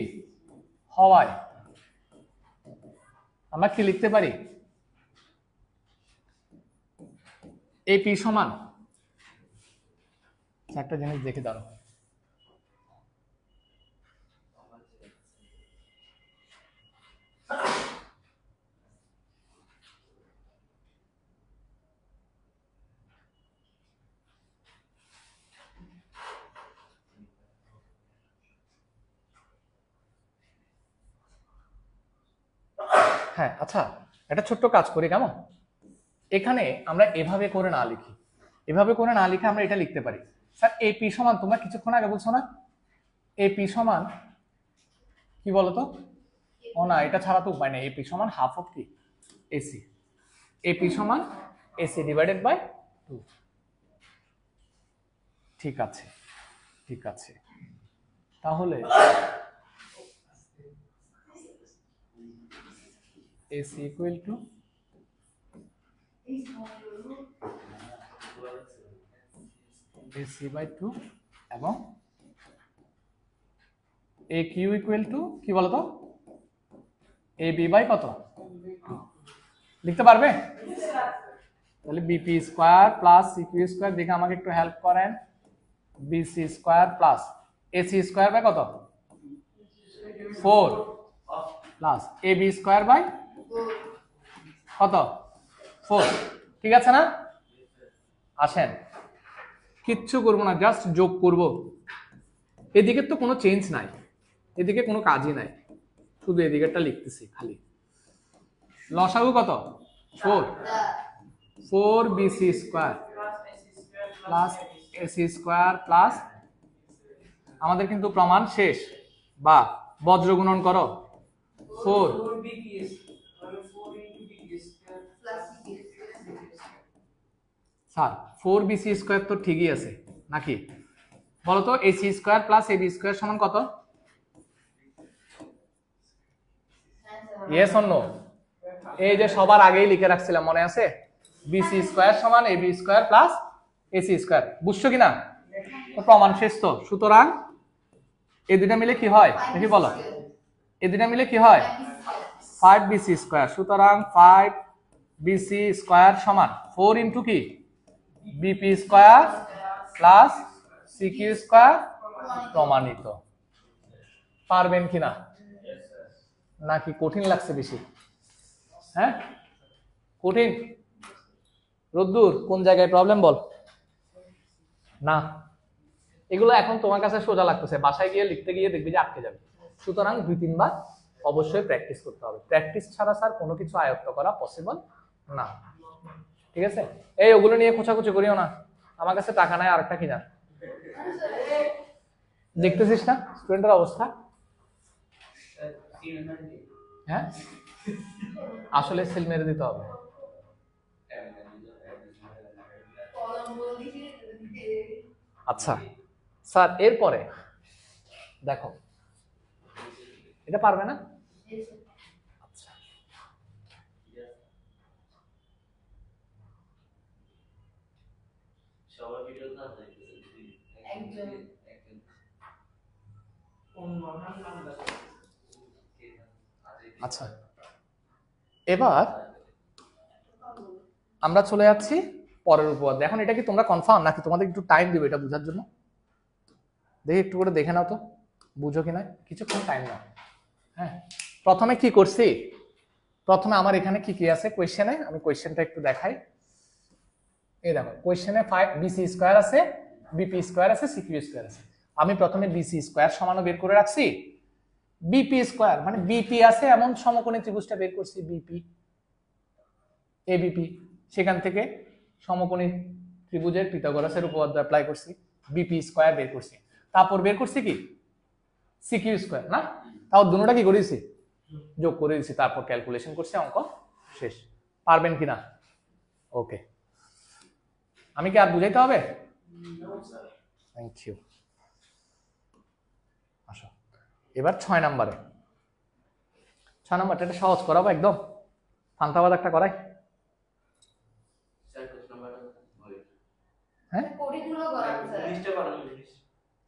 হওয়ায় আমরা কি লিখতে পারি? এপি সমান, একটা জিনিস দেখে দাও, হ্যাঁ আচ্ছা একটা ছোট্ট কাজ করি কেমন? এখানে আমরা এভাবে করে না লিখি, এভাবে করে না লিখে আমরা এটা লিখতে পারি। স্যার এপি সমান, তোমরা কিছুক্ষণ আগে বলছো না এপি সমান কি বলতো? ও না, এটা ছাড়া তো উপায় নেই। এপি সমান হাফ অফ কি এসি। এপি সমান এসি ডিভাইডেড বাই 2। ঠিক আছে, ঠিক আছে। তাহলে AC equal to AC by 2 এবং AQ ইকুয়াল টু কি বলতো AB বাই কত লিখতে পারবে তাহলে BP square plus CQ square দেখে আমাকে একটু হেল্প করেন BC square plus AC square by কত 4 প্লাস AB স্কয়ার বাই কত 4 ঠিক আছে না আসেন কিচ্ছু করব না জাস্ট যোগ করব এদিকে তো কোনো চেঞ্জ নাই এদিকে কোনো কাজই নাই শুধু এদিকেরটা লিখতেছি খালি লসাগু কত 4 BC square plus AC square plus আমাদের কিন্তু প্রমাণ শেষ বা বজ্র গুণন করো 4 স্যার 4BC স্কয়ার তো ঠিকই আছে নাকি বলো তো AC square plus AB square সমান কত ইয়েস অর নো এই যে সবার আগেই লিখে রাখছিলাম মনে আছে BC স্কয়ার সমান AB square plus AC square বুঝছো কিনা তো প্রমাণ শেষ তো সুতরাং এই দুটো মিলে কি হয় দেখি বলো এই দুটো মিলে কি হয় 5BC স্কয়ার সুতরাং 5BC স্কয়ার সমান 4 ইনটু কি BP square plus CQ square প্রমাণিত পারবেন কিনা নাকি কঠিন লাগছে বেশি হ্যাঁ কঠিন রোদ্দুর কোন জায়গায় প্রবলেম বল না এগুলো এখন তোমার কাছে সোজা লাগতেছে বাসায় গিয়ে লিখতে গিয়ে দেখবি যে আটকে যাবে সুতরাং 2-3 বার অবশ্যই প্র্যাকটিস করতে হবে প্র্যাকটিস ছাড়া স্যার কোনো কিছু আয়ত্ত করা পসিবল না ঠিক আছে এই ওগুলো নিয়ে খোঁচাখুচি করিও না আমার কাছে টাকা নাই আরেকটা কিনা দেখতেছিস না স্টুডেন্টের অবস্থা হ্যাঁ আসলে সিল মেরে দিতে হবে আচ্ছা স্যার এরপরে দেখো এটা পারবে না আচ্ছা আচ্ছা এবার আমরা চলে যাচ্ছি পরের উপপাদ্য এখন এটা কি তোমরা কনফার্ম নাকি তোমাদের একটু টাইম দিবে এটা বোঝার জন্য দেখি একটু করে দেখে নাও তো বুঝো কিনা কিছুক্ষণ টাইম নাও হ্যাঁ প্রথমে কি করছি প্রথমে আমার এখানে কি কি আছে কোয়েশ্চেনে আমি কোয়েশ্চেনটা একটু দেখাই এই দেখো কোয়েশ্চেনে 5BC স্কয়ার আছে BP স্কয়ার আছে CQ স্কয়ার আছে আমি প্রথমে BC স্কয়ার সমান বের করে রাখছি BP স্কয়ার মানে BP আছে এমন সমকোণী ত্রিভুজটা বের করছি BP ABP সেখান থেকে সমকোণী ত্রিভুজের পিথাগোরাসের উপপাদ্য অ্যাপ্লাই করছি BP স্কয়ার বের করছি তারপর বের করছি কি CQ স্কয়ার না তাও দুটোটা কি করেছি যোগ করে দিয়েছি তারপর ক্যালকুলেশন করছি অঙ্ক শেষ পারবেন কিনা ওকে আমি কি আর বুঝাইতে হবে থ্যাংক ইউ আসো এবার 6 নম্বরে 6 নম্বরটা এটা সহজ করাবো একদম ফান্তাবাদ একটা করাই হ্যাঁ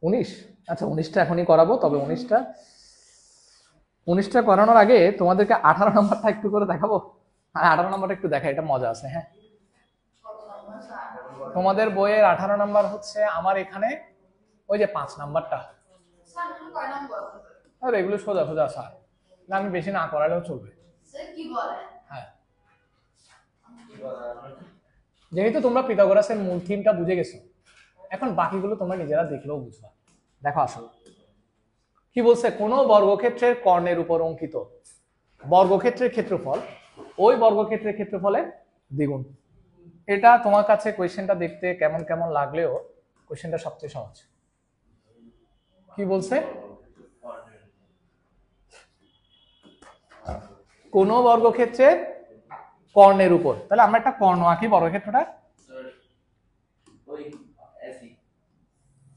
19 আচ্ছা 19টা এখনই করাবো তবে 19টা করানোর আগে তোমাদেরকে 18 নম্বরটা একটু করে দেখাবো হ্যাঁ 18 নম্বরটা একটু দেখা এটা মজা আছে হ্যাঁ তোমাদের বইয়ের 18 নম্বর হচ্ছে আমার এখানে ওই যে 5 নম্বরটা আরে এগুলো সোজা সোজা স্যার না আমি বেশি না করালেও চলবে হ্যাঁ যেহেতু তোমরা পিথাগোরাসের মূল থিমটা বুঝে গেছো এখন বাকিগুলো তোমরা নিজেরা দেখলেও বুঝবা দেখো আসো কি বলছে কোন বর্গক্ষেত্রের কর্ণের উপর অঙ্কিত বর্গক্ষেত্রের ক্ষেত্রফল ওই বর্গক্ষেত্রের ক্ষেত্রফলে দ্বিগুণ এটা তোমার কাছে কোয়েশ্চেনটা দেখতে কেমন কেমন লাগলেও কোয়েশ্চেনটা সবচেয়ে সহজ কি বলছে কোন বর্গক্ষেত্রের কর্ণের উপর তাহলে আমরা একটা কর্ণ আঁকি বর্গক্ষেত্রটা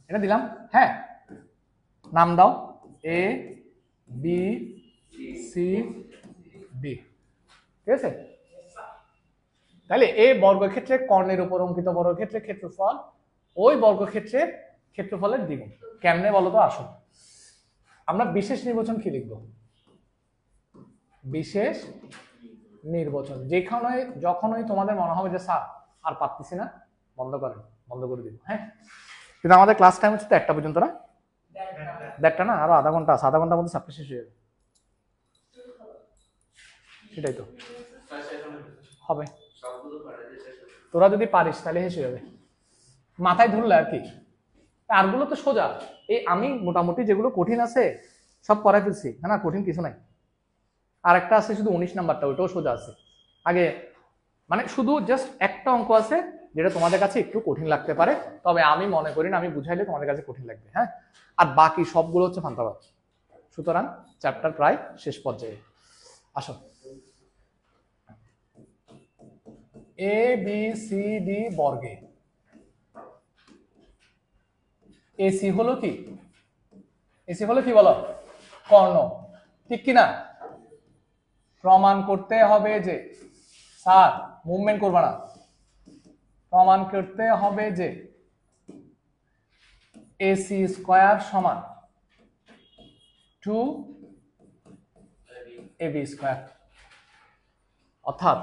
এটা দিলাম হ্যাঁ নাম দাও A B C D ঠিক আছে তাহলে এই বর্গক্ষেত্রের কর্ণের উপর অঙ্কিত বর্গক্ষেত্রের ক্ষেত্রফল ওই বর্গক্ষেত্রের ক্ষেত্রফলের দ্বিগুণ। কেমনে বলো তো? আসো আমরা বিশেষ নির্বাচন কি লিখব? বিশেষ নির্বাচন যখনই তোমাদের মনে হবে যে স্যার আর পারতেছি না, বন্ধ করেন, বন্ধ করে দিব। হ্যাঁ, কিন্তু আমাদের ক্লাস টাইম হচ্ছে তো 1টা পর্যন্ত, না 1টা না, আরো আধা ঘন্টা আছে, আধা ঘন্টার মধ্যে চ্যাপ্টার শেষ হয়ে যাবে। সেটাই তো হবে, তোরা যদি পারিস তাহলে হেসে যাবে, মাথায় ধরলে আর কি। আরগুলো তো সোজা, এই আমি মোটামুটি যেগুলো কঠিন আছে সব করাই ফেলছি, না কঠিন কিছু নাই। আর একটা আছে শুধু 19 নাম্বারটা, ওইটাও সোজা আছে। আগে মানে শুধু জাস্ট একটা অঙ্ক আছে যেটা তোমাদের কাছে একটু কঠিন লাগতে পারে, তবে আমি মনে করি না, আমি বুঝাইলে তোমাদের কাছে কঠিন লাগবে। হ্যাঁ, আর বাকি সবগুলো হচ্ছে ফান্তাবাদ। সুতরাং চ্যাপ্টার প্রায় শেষ পর্যায়ে। আসো, A B C D বর্গে AC হলো কি? এসি হলো কি বলো? কর্ণ, ঠিক কিনা? প্রমাণ করতে হবে যে, স্যার মুভমেন্ট করবা না, প্রমাণ করতে হবে যে এসি স্কয়ার সমান 2ab স্কয়ার। অর্থাৎ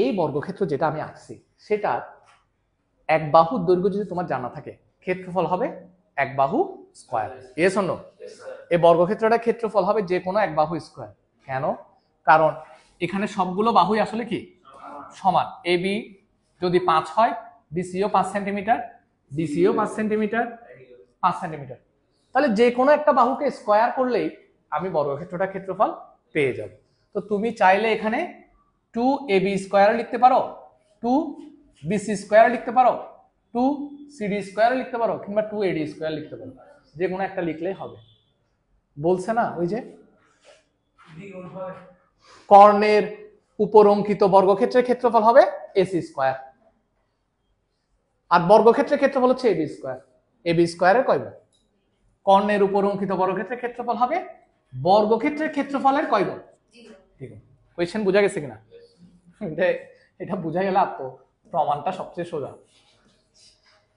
এই বর্গক্ষেত্র যেটা আমি আঁকছি সেটা এক বাহুর দৈর্ঘ্য যদি তোমার জানা থাকে, ক্ষেত্রফল হবে এক বাহু স্কয়ার। Yes or no? এই বর্গক্ষেত্রটা ক্ষেত্রফল হবে যে কোনো এক বাহু স্কয়ার। কেন? কারণ এখানে সবগুলো বাহুই আসলে কি সমান। এবি যদি 5 হয়, বিসিও 5 সেন্টিমিটার, ডিসিও 5 সেন্টিমিটার, 5 সেন্টিমিটার, তাহলে যে কোনো একটা বাহুকে স্কয়ার করলেই আমি বর্গক্ষেত্রটা ক্ষেত্রফল পেয়ে যাব। তো তুমি চাইলে এখানে 2ab স্কয়ার লিখতে পারো, 2bc স্কয়ার লিখতে পারো, 2cd স্কয়ার লিখতে পারো, কিংবা 2ad স্কয়ার লিখতে পারো, যে কোনো একটা লিখলেই হবে। বলছে না ওই যে কর্ণের উপর অঙ্কিত বর্গক্ষেত্রের ক্ষেত্রফল হবে এসি স্কয়ার, আর বর্গক্ষেত্রের ক্ষেত্রফল হচ্ছে এবি স্কয়ার। এবি স্কয়ারের কয় গুণ? কর্ণের উপর অঙ্কিত বর্গক্ষেত্রের ক্ষেত্রফল হবে বর্গক্ষেত্রের ক্ষেত্রফলের কয় গুণ? ঠিক আছে, কোয়েশ্চেন বোঝা গেছে কিনা? এটা বোঝা গেলে আর তো প্রমাণটা সবচেয়ে সোজা।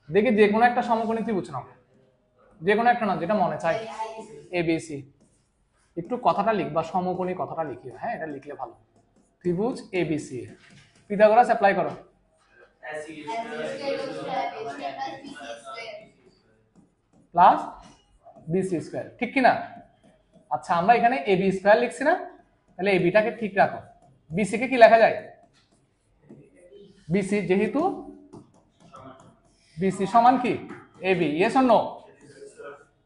দেখি যে কোনো একটা সমকোণী ত্রিভুজ নাও, যে কোনো একটা না, যেটা মনে চাই। এবিসি, একটু কথাটা লিখবা, সমকোণী কথাটা লিখিও। হ্যাঁ, এটা লিখলে ভালো। ত্রিভুজ এবিসি, পিথাগোরাস অ্যাপ্লাই করো। প্লাস বিসি স্কয়ার, ঠিক কিনা? আচ্ছা, আমরা এখানে এবি স্কয়ার লিখছি না, তাহলে এবিটাকে ঠিক রাখো। বিসি কে কি লেখা যায়? বিসি যেহেতু বিসি সমান কি AB, yes or no?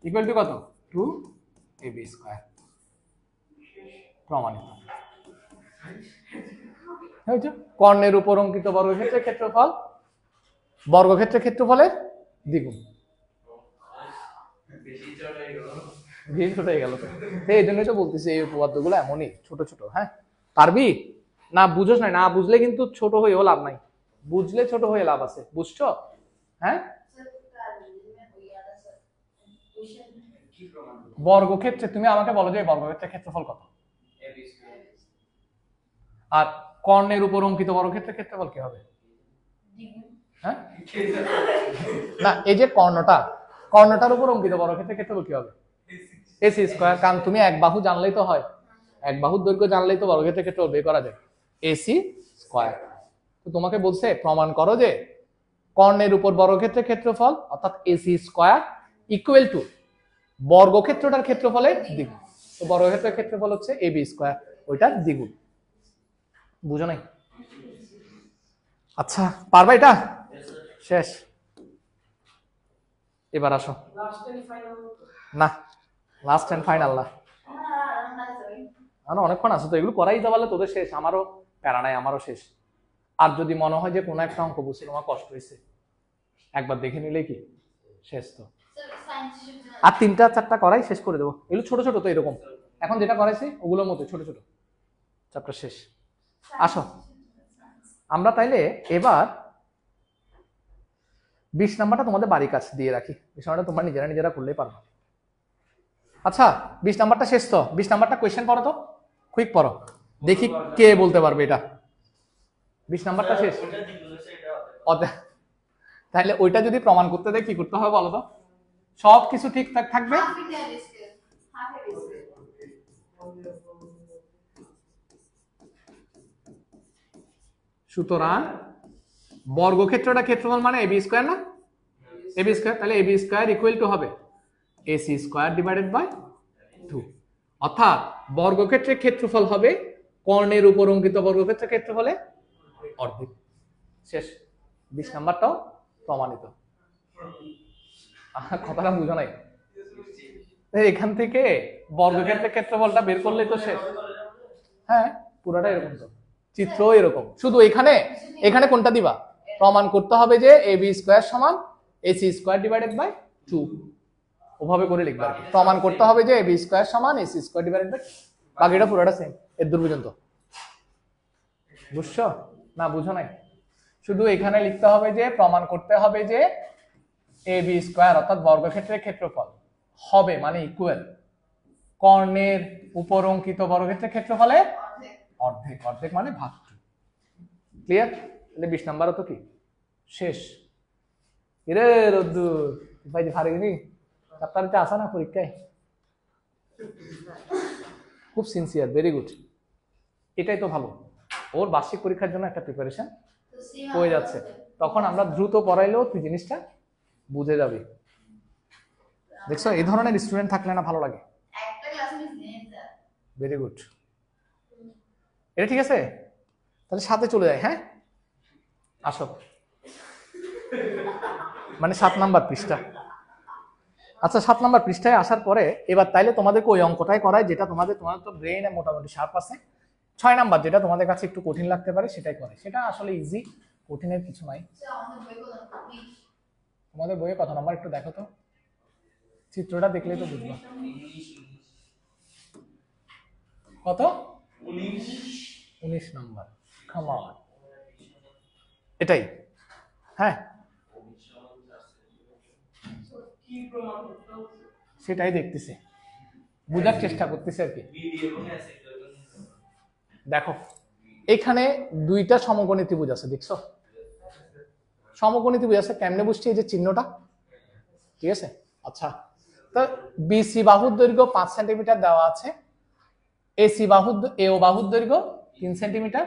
Equal to কত? 2ab square. প্রমাণিত। কর্ণের উপর অঙ্কিত বর্গক্ষেত্রের ক্ষেত্রফল বর্গক্ষেত্রের ক্ষেত্রফলের দ্বিগুণ। বেশি ছোট হয়ে গেল তো, এই জন্যই তো বলতেছি এই উপপাদ্যগুলো এমনই ছোট ছোট। হ্যাঁ, পারবি না? বুঝোস না বুঝলে কিন্তু ছোট হয়েও লাভ নাই, বুঝলে ছোট হয়ে লাভ আছে। বুঝছো? হ্যাঁ, বর্গক্ষেত্রে তুমি আমাকে বলো যে বর্গক্ষেত্রের ক্ষেত্রফল কত, আর কর্ণের উপর অঙ্কিত বর্গক্ষেত্রের ক্ষেত্রফল কি হবে? হ্যাঁ, না, এই যে কর্ণটার উপর অঙ্কিত বর্গক্ষেত্রের ক্ষেত্রফল কি হবে? AC square. কারণ তুমি এক বাহু জানলেই তো হয়, এক বাহুর দৈর্ঘ্য জানলেই তো বর্গক্ষেত্রের ক্ষেত্রফল বের করা যায়, এসি স্কয়ার। তো তোমাকে বলছে প্রমাণ করো যে কর্ণের উপর বর্গক্ষেত্রের ক্ষেত্রফল অর্থাৎ এসি স্কয়ার ইকুয়াল টু বর্গক্ষেত্রটার ক্ষেত্রফলের দ্বিগুণ। তো বর্গক্ষেত্রের ক্ষেত্রফল হচ্ছে এবি স্কয়ার, ওইটার দ্বিগুণ। বুঝো নাই? আচ্ছা, পারবা এটা? শেষ। এবার আসো। না, লাস্ট এন্ড ফাইনাল না, অনেকক্ষণ আছে তো, এগুলো করাই যাবে, তোদের শেষ, আমারও প্যারা নাই, আমারও শেষ। আর যদি মনে হয় যে কোনো একটা অঙ্ক বুঝতে তোমার কষ্ট হয়েছে, একবার দেখে নিলে কি শেষ তো। আর 3টা 4টা করাই শেষ করে দেবো। এগুলো ছোট ছোট তো, এরকম এখন যেটা করাইছি ওগুলোর মতো ছোট ছোট, চ্যাপ্টার শেষ। আসো আমরা তাইলে এবার 20 নাম্বারটা তোমাদের বাড়ির কাছে দিয়ে রাখি, 20 নাম্বারটা তোমরা নিজেরা করলেই পারবে। আচ্ছা, 20 নাম্বারটা শেষ তো। 20 নাম্বারটা কোয়েশ্চেন পড়ো তো, কুইক পড়ো, দেখি কে বলতে পারবে এটা। 20 নাম্বারটা শেষ। তাহলে ওইটা যদি প্রমাণ করতে দেয় কি করতে হবে বলো তো? সবকিছু ঠিকঠাক থাকবে, সুতরাং বর্গক্ষেত্রটা ক্ষেত্রফল মানে এবি স্কয়ার না, এবি স্কয়ার, তাহলে এবি স্কয়ার ইকুয়াল টু হবে এসি স্কয়ার ডিভাইডেড বাই 2। অর্থাৎ বর্গক্ষেত্রের ক্ষেত্রফল হবে কর্ণের উপর অঙ্কিত বর্গক্ষেত্রের ক্ষেত্রফলে অর্ধেক। শেষ। 20 নাম্বারটাও প্রমাণিত। কথাটা বুঝো নাই? এখান থেকে বর্গক্ষেত্রের ক্ষেত্রফলটা বের করলে তো শেষ। হ্যাঁ, পুরোটা এরকম তো, চিত্র এরকম, শুধু এখানে এখানে কোনটা দিবা? প্রমাণ করতে হবে যে এবি স্কয়ার সমান এসি স্কয়ার ডিভাইডেড বাই 2, ওভাবে করে লিখবা। প্রমাণ করতে হবে যে এবি স্কয়ার সমান এসি স্কয়ার ডিভাইডেড বাই, বাকিটা পুরোটা সেম এর দূর পর্যন্ত। বুঝছো না বুঝো নাই? শুধু এখানে লিখতে হবে যে প্রমাণ করতে হবে যে এবি স্কয়ার অর্থাৎ বর্গক্ষেত্রের ক্ষেত্রফল হবে মানে ইকুয়াল কর্ণের উপর অঙ্কিত বর্গক্ষেত্রের ক্ষেত্রফলে অর্ধেক, অর্ধেক মানে ভাগ। ক্লিয়ার? তাহলে 20 নাম্বারও তো কি শেষ। এরে রোদ্দুর ভাই পারিনি, চাপ্টারটা আসা না পরীক্ষায়, খুব সিনসিয়ার, ভেরি গুড। এটাই তো ভালো, ওর বার্ষিক পরীক্ষার জন্য একটা প্রিপারেশন হয়ে যাচ্ছে, তখন আমরা দ্রুত পড়াইলেও তুই জিনিসটা বুঝে যাবি। দেখছো এই ধরনের স্টুডেন্ট থাকলে না ভালো লাগে। ভেরি গুড, এটা ঠিক আছে। তাহলে সাথে চলে যায়। হ্যাঁ আসো, মানে 7 নাম্বার পৃষ্ঠা। আচ্ছা 7 নাম্বার পৃষ্ঠায় আসার পরে এবার তাইলে তোমাদেরকে ওই অঙ্কটাই করায় যেটা তোমাদের তো ব্রেইনে মোটামুটি শার্প আছে। 6 নাম্বার যেটা তোমাদের কাছে একটু কঠিন লাগতে পারে সেটাই করে, সেটা আসলে ইজি, কঠিনের কিছু নাই। তোমাদের বইয়ে কত নাম্বার একটু দেখো তো, চিত্রটা দেখলেই তো বুঝবা। কত? 19 নাম্বার। কাম অন, এটাই। হ্যাঁ সেটাই দেখতেছি, বোঝার চেষ্টা করতেছি আর কি। দেখো এখানে দুইটা সমকোণী ত্রিভুজ আছে, দেখছো সমকোণী ত্রিভুজ আছে, কেমনে বুঝছি? এই যে চিহ্নটা, ঠিক আছে। আচ্ছা তো বিসি বাহুর দৈর্ঘ্য 5 সেন্টিমিটার দেওয়া আছে, এসি বাহুর এও বাহুর দৈর্ঘ্য 3 সেন্টিমিটার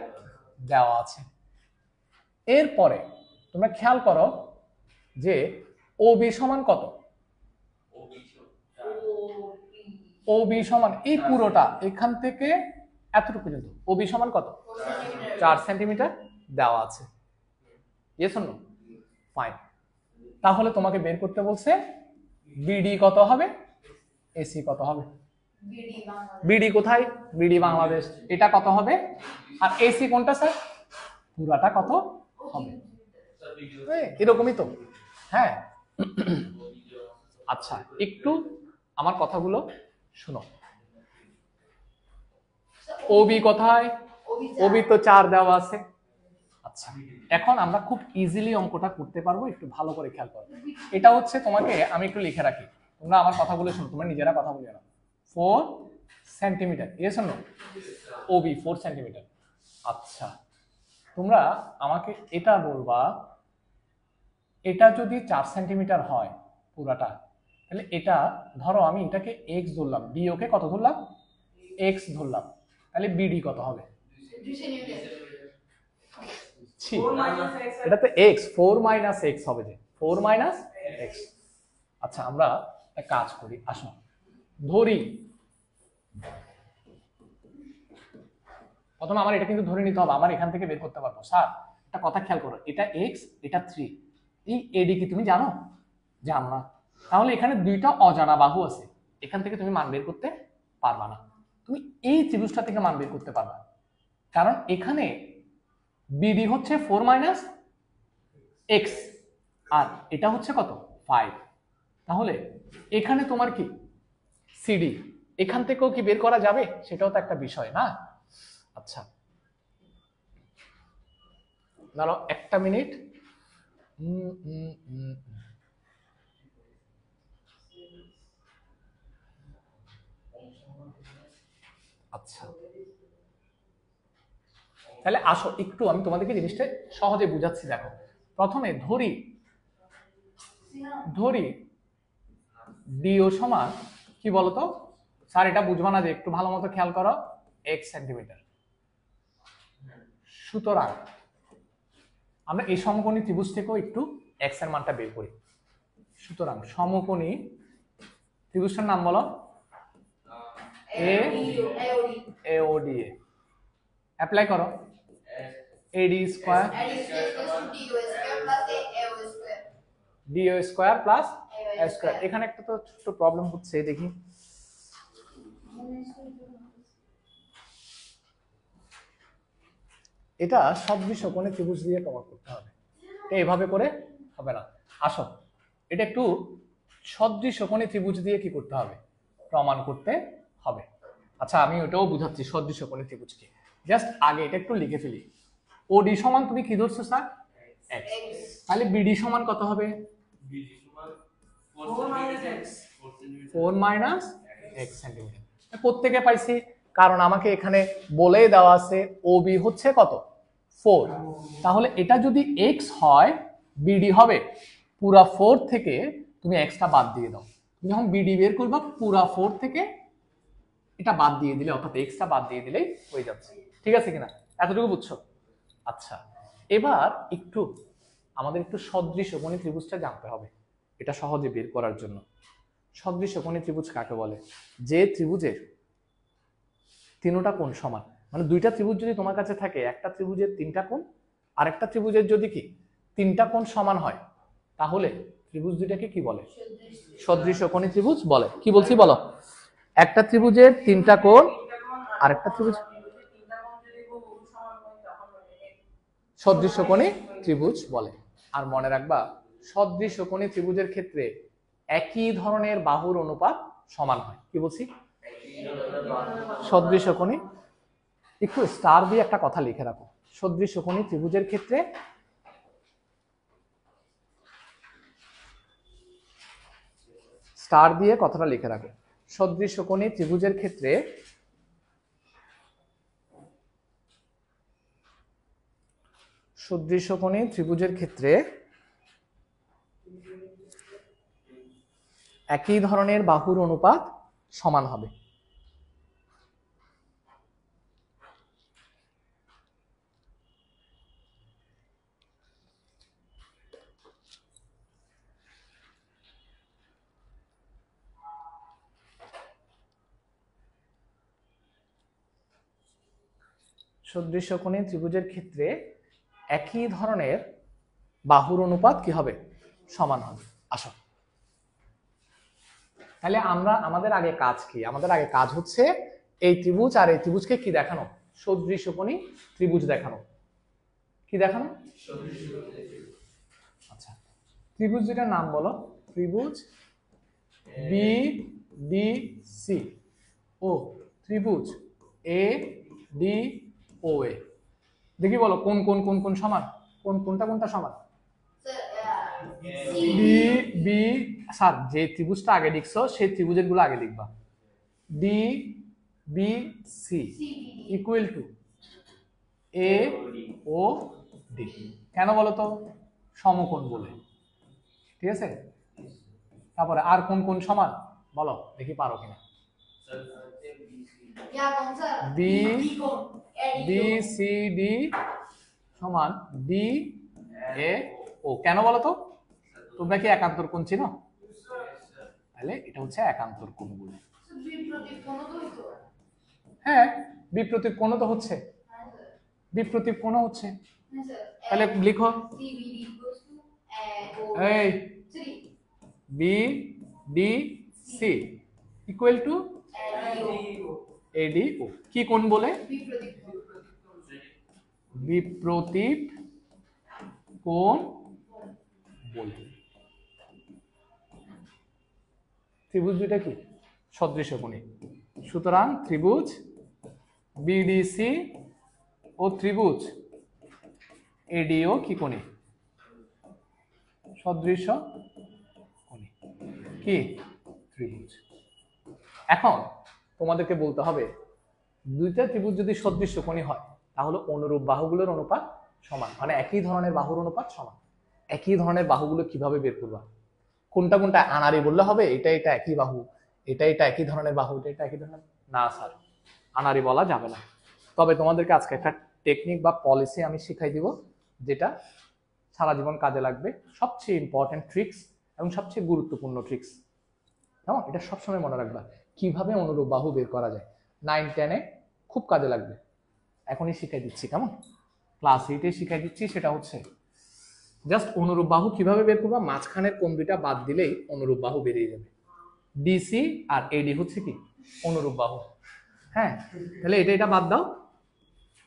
দেওয়া আছে। এরপরে তোমরা খেয়াল করো যে ওবি সমান কত? ওবি সমান এই পুরোটা এখান থেকে এতটুকু পর্যন্ত ওবি সমান কত? 4 সেন্টিমিটার দেওয়া আছে। Yes or no? ফাইন। তাহলে তোমাকে বের করতে বলছে বিডি কত হবে, এসি কত হবে। বিডি কোথায়? বিডি বাংলাদেশ, এটা কত হবে? আর এসি কোনটা স্যার? পুরাটা কত হবে? এরকমই তো। হ্যাঁ আচ্ছা একটু আমার কথাগুলো শুনো। ওবি কোথায়? ওবি তো 4 দেওয়া আছে। আচ্ছা এখন আমরা খুব ইজিলি অঙ্কটা করতে পারবো, একটু ভালো করে খেয়াল করো। এটা হচ্ছে তোমাকে আমি একটু লিখে রাখি, তোমরা আমার কথাগুলো শোনো, তোমরা নিজেরা কথা বলে নাও। 4 centimetre, yes or no? OB 4 centimetre. আচ্ছা তোমরা আমাকে এটা বলবা, এটা যদি 4 সেন্টিমিটার হয় পুরাটা, তাহলে এটা ধরো আমি এটাকে এক্স ধরলাম, বি ওকে কত ধরলাম? এক্স ধরলাম, তাহলে বিডি কত হবে? এটা তো এক্স, 4 মাইনাস এক্স হবে, যে 4 মাইনাস এক্স। আচ্ছা আমরা এক কাজ করি, আসো ধরি, প্রথমে আমার এটা কিন্তু ধরে নিতে হবে, আমার এখান থেকে বের করতে পারবো। স্যার একটা কথা খেয়াল করো, এটা এক্স এটা 3, এই এডি কি তুমি জানো? জানো না, তাহলে এখানে দুইটা অজানা বাহু আছে, এখান থেকে তুমি মান বের করতে পারবা না। তুমি এই ত্রিভুজটা থেকে মান বের করতে পারবা, কারণ এখানে বিডি হচ্ছে 4 মাইনাস এক্স আর এটা হচ্ছে কত? 5। তাহলে এখানে তোমার কি সিডি, এখান থেকেও কি বের করা যাবে? সেটাও তো একটা বিষয় না। আচ্ছা দাঁড়াও একটা মিনিট। আচ্ছা তাহলে আসো একটু আমি তোমাদেরকে জিনিসটা সহজে বুঝাচ্ছি। দেখো, প্রথমে ধরি ডিও সমান কি বলতো স্যার, এটা বুঝবা না যে, একটু ভালো মতো খেয়াল করো, এক্স সেন্টিমিটার। সুতরাং আমরা এই সমকোণী ত্রিভুজ থেকেও একটু এক্স এর মানটা বের করি। সুতরাং সমকোণী ত্রিভুজটার নাম বলো, AODA। অ্যাপ্লাই করো, AD square DO square plus A square. এখানে একটা তো ছোট প্রবলেম হচ্ছে, দেখি এটা সদৃশ কোণে ত্রিভুজ দিয়ে প্রমাণ করতে হবে, এটা এভাবে করে হবে না। আসো এটা একটু সদৃশ কোণে ত্রিভুজ দিয়ে কি করতে হবে, প্রমাণ করতে হবে। আচ্ছা আমি ওটাও বুঝাচ্ছি সদৃশ কোণে ত্রিভুজ কি। জাস্ট আগে এটা একটু লিখে ফেলি। ওডি সমান তুমি কি ধরছো স্যার, x। তাহলে বিডি সমান কত হবে, 4 মাইনাস x সেন্টিমিটার। কোত্থেকে পাইছি, কারণ আমাকে এখানে বলেই দেওয়া আছে ওবি হচ্ছে কত, 4। তাহলে এটা যদি x হয়, বিডি হবে পুরা 4 থেকে তুমি xটা বাদ দিয়ে দাও। তুমি যখন বিডি বের করবা, পুরা 4 থেকে এটা বাদ দিয়ে দিলে, অর্থাৎ এক্সটা বাদ দিয়ে দিলেই হয়ে যাচ্ছে। ঠিক আছে কিনা, এতটুকু বুঝছো? আচ্ছা এবার একটু আমাদের একটু সদৃশ কোণী ত্রিভুজটা জানতে হবে, এটা সহজে বের করার জন্য। সদৃশ কোণী ত্রিভুজ কাকে বলে, যে ত্রিভুজের তিনটা কোণ সমান। মানে দুইটা ত্রিভুজ যদি তোমার কাছে থাকে, একটা ত্রিভুজের 3টা কোণ, আর একটা ত্রিভুজের যদি কি 3টা কোণ সমান হয়, তাহলে ত্রিভুজ দুইটাকে কি বলে, সদৃশ কোণী ত্রিভুজ বলে। কি বলছি বলো, একটা ত্রিভুজের 3টা কোণ, আর একটা ত্রিভুজ সদৃশ কোণী ত্রিভুজ বলে। আর মনে রাখবা, সদৃশ কোণী ত্রিভুজের ক্ষেত্রে একই ধরনের বাহুর অনুপাত সমান হয়। কি বলছি, সদৃশ কোণী, একটু স্টার দিয়ে একটা কথা লিখে রাখো, সদৃশ কোণী ত্রিভুজের ক্ষেত্রে স্টার দিয়ে কথাটা লিখে রাখো, সদৃশ কোণী ত্রিভুজের ক্ষেত্রে সদৃশ কোণী ত্রিভুজের ক্ষেত্রে একই ধরনের বাহুর অনুপাত সমান হবে। সদৃশ কোণী ত্রিভুজের ক্ষেত্রে একই ধরনের বাহুর অনুপাত কি হবে, সমান হবে। আসো তাহলে আমাদের আগে কাজ কি, আমাদের আগে কাজ হচ্ছে এই ত্রিভুজ আর এই ত্রিভুজকে কি দেখানো, সদৃশ কোণী ত্রিভুজ দেখানো। কি দেখানো, আচ্ছা ত্রিভুজ দুটার নাম বলো, ত্রিভুজ বি ডি সি ও ত্রিভুজ এ ডি ও এ। দেখি বলো কোন কোন কোন কোন সমান, কোনটা কোনটা সমান। বি বি স্যার, যে ত্রিভুজটা আগে লিখছো সেই ত্রিভুজের গুলো আগে লিখবা। D B C equal to A O D. কেন বলো তো, সমকোণ বলে। ঠিক আছে, তারপরে আর কোন কোন সমান বলো, দেখি পারো কিনা। বি বি সি ডি সমান ডি এ ও। কেন বলো তো, তোমরা কি একান্তর কোণ চিনো, তাহলে এটা হচ্ছে একান্তর কোণ বলে। হ্যাঁ বিপ্রতীপ কোণ তো হচ্ছে, বিপ্রতীপ কোণ হচ্ছে। তাহলে লিখো, এই B D C equal to AD ও। কি কোণ বলে, বিপ্রতীপ কোণ বলে। ত্রিভুজ দুইটা কি সদৃশ কোণী, সুতরাং ত্রিভুজ বিডিসি ও ত্রিভুজ এডিও কি কোণী, সদৃশ কোণী কি ত্রিভুজ। এখন তোমাদেরকে বলতে হবে, দুইটা ত্রিভুজ যদি সদৃশ কোণী হয়, তাহলে অনুরূপ বাহুগুলোর অনুপাত সমান, মানে একই ধরনের বাহুর অনুপাত সমান। একই ধরনের বাহুগুলো কিভাবে বের করবা? কোনটা কোনটা আনারি বললে হবে? এটা এটা একই বাহু, এটা এটা একই ধরনের বাহু, এটা এটা একই ধরনের, না স্যার, আনারি বলা যাবে না। তবে তোমাদেরকে আজকে একটা টেকনিক বা পলিসি আমি শিখাই দিব, যেটা সারা জীবন কাজে লাগবে। সবচেয়ে ইম্পর্টেন্ট ট্রিক্স এবং সবচেয়ে গুরুত্বপূর্ণ ট্রিক্স, কেমন? এটা সবসময় মনে রাখবা, কিভাবে অনুরূপ বাহু বের করা যায়। 9-10-এ খুব কাজে লাগবে। এখনই শিখাই দিচ্ছি, কেমন? ক্লাস 8-এ শিখাই দিচ্ছি। সেটা হচ্ছে জাস্ট অনুরূপ বাহু কিভাবে বের করবা, মাঝখানের কোণ দুইটা বাদ দিলেই অনুরূপ বাহু বেরিয়ে যাবে। ডিসি আর এডি হচ্ছে কি অনুরূপ বাহু। হ্যাঁ, তাহলে এটা এটা বাদ দাও,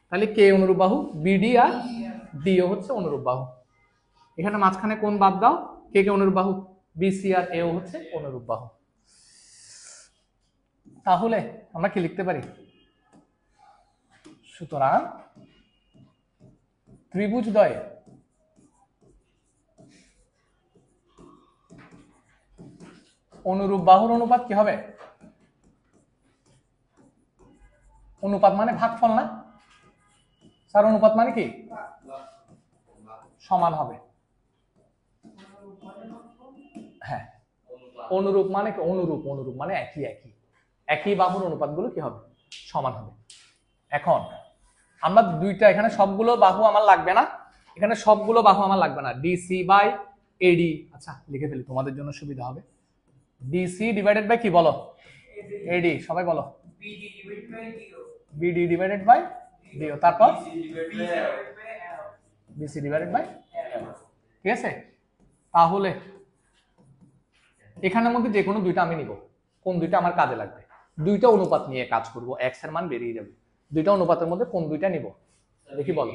তাহলে কে অনুরূপ বাহু? বিডি আর ডিও হচ্ছে অনুরূপ বাহু। এখানে মাঝখানে কোণ বাদ দাও, কে কে অনুরূপ বাহু? বিসি আর এও হচ্ছে অনুরূপ বাহু। তাহলে আমরা কি লিখতে পারি? সুতরাং ত্রিভুজদ্বয়ে অনুরূপ বাহুর অনুপাত কি হবে? অনুপাত মানে ভাগফল না স্যার? অনুপাত মানে কি? সমান হবে। হ্যাঁ, অনুরূপ মানে কি? অনুরূপ, অনুরূপ মানে একই একই একই বাহুর অনুপাতগুলো কি হবে? সমান হবে। এখন আমরা দুইটা, এখানে সবগুলো বাহু আমার লাগবে না, এখানে সবগুলো বাহু আমার লাগবে না। ডিসি বাই এডি, আচ্ছা লিখে ফেলি তোমাদের জন্য সুবিধা হবে। ডিসি ডিভাইডেড বাই কি বলো? এডি, সবাই বলো। বিডি ডিভাইডেড বাই ডিও, তারপর বিসি ডিভাইডেড বাই এল। ঠিক আছে? তাহলে এখানের মধ্যে যে কোনো দুইটা আমি নিব। কোন দুইটা আমার কাজে লাগবে? দুইটা অনুপাত নিয়ে কাজ করব, এক্স এর মান বেরিয়ে যাবে। দুইটা অনুপাতের মধ্যে কোন দুইটা নিব দেখি বলো।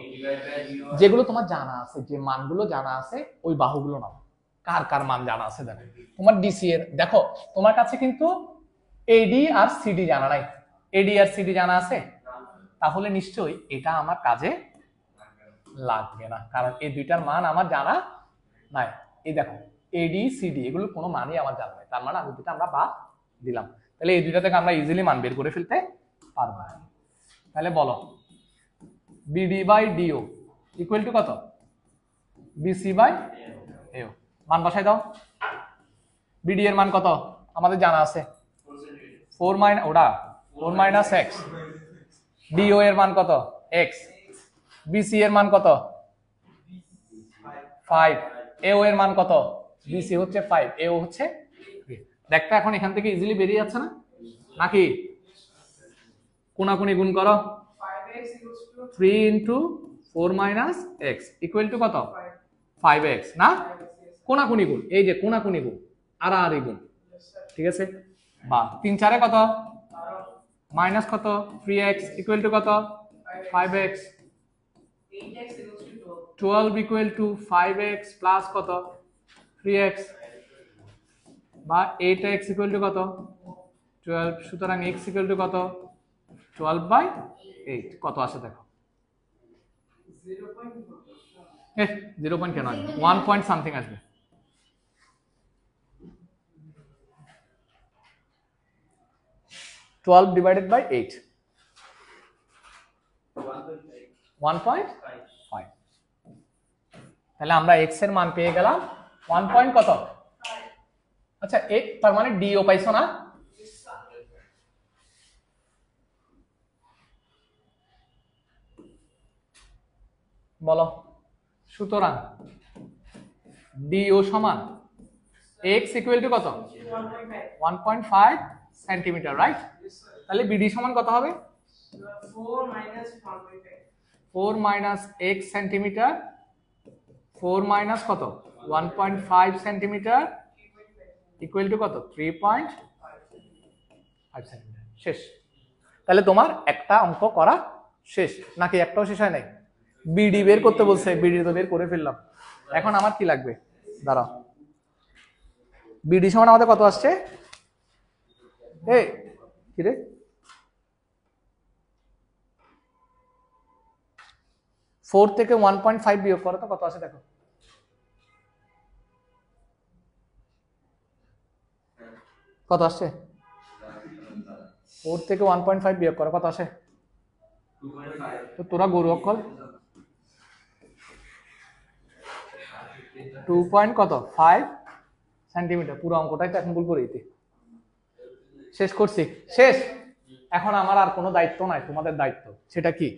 যেগুলো তোমার জানা আছে, যে মানগুলো জানা আছে ওই বাহুগুলো নাও। কার কার মান জানা আছে দেখো। তোমার ডিসি এর দেখো, তোমার কাছে কিন্তু এডি আর সিডি জানা নাই। এডি আর সিডি জানা আছে, তাহলে নিশ্চয়ই এটা আমার কাজে লাগবে না, কারণ এই দুইটার মান আমার জানা নাই। এই দেখো এডি সিডি এগুলো কোনো মানই আমার জানা নাই, তার মানে আমি দুটো আমরা বাদ দিলাম। তাহলে এই দুইটা থেকে আমরা ইজিলি মান বের করে ফেলতে পারবো। তাহলে বলো BD by DO equal to কত? BC by AO. মান বসাই দাও। বিডি এর মান কত আমাদের জানা আছে? 4 মাইনাস ওটা 4 মাইনাস এক্স। ডিও এর মান কত? এক্স। বিসি এর মান কত? 5। এও এর মান কত? বিসি হচ্ছে 5, এও হচ্ছে 3। দেখতে এখন এখান থেকে ইজিলি বেরিয়ে যাচ্ছে না নাকি? কোনাকুনি গুণ করো। 3 into 4 minus x equal to কত? 5x না? কোনাকুনি গুণ, এই যে কোনাকুনি গুণ, আড়াআড়ি গুণ। ঠিক আছে? বা 3 4 কত? মাইনাস কত? 3x ইকুয়াল টু কত? 5x। 12 equal to 5x plus কত? 3x বা 8x ইকুয়াল টু কত? 12। সুতরাং x ইকুয়াল টু কত? 12/8। কত আসে দেখো? 0 পয়েন্ট কেন আসবে? 1 পয়েন্ট সামথিং আসবে। টুয়েলভ ডিভাইডেড বাই 8 1.5। তাহলে আমরা x এর মান পেয়ে গেলাম 1 পয়েন্ট কত? আচ্ছা তার মানে ডিও পাইছো না? বলো। সুতরাং ডিও সমান x ইকুয়াল টু কত? 1.5 সেন্টিমিটার, রাইট? তাহলে বিডি সমান কত হবে? 4 মাইনাস x সেন্টিমিটার, 4 মাইনাস কত? 1.5 সেন্টিমিটার ইকুয়াল টু কত? 3.5 সেন্টিমিটার। শেষ। তাহলে তোমার একটা অঙ্ক করা শেষ নাকি? একটাও শেষ হয় নাই। বিডি বের করতে বলছে, বিডি তো বের করে ফেললাম। এখন আমার কি লাগবে? দাঁড়াও, বিডি সমান আমাদের কত আসছে? এই কি রে, 4 থেকে 1.5 বিয়োগ করো তো কত আসে দেখো। কত আসছে? 4 থেকে 1.5 বিয়োগ করো কত আসে? তো তোরা গরু অক্ষর 2.5 সেন্টিমিটার, পুরো অঙ্কটাই তো এখন ভুল করে দিতে শেষ করছি। শেষ। এখন আমার আর কোনো দায়িত্ব নাই, তোমাদের দায়িত্ব। সেটা কি?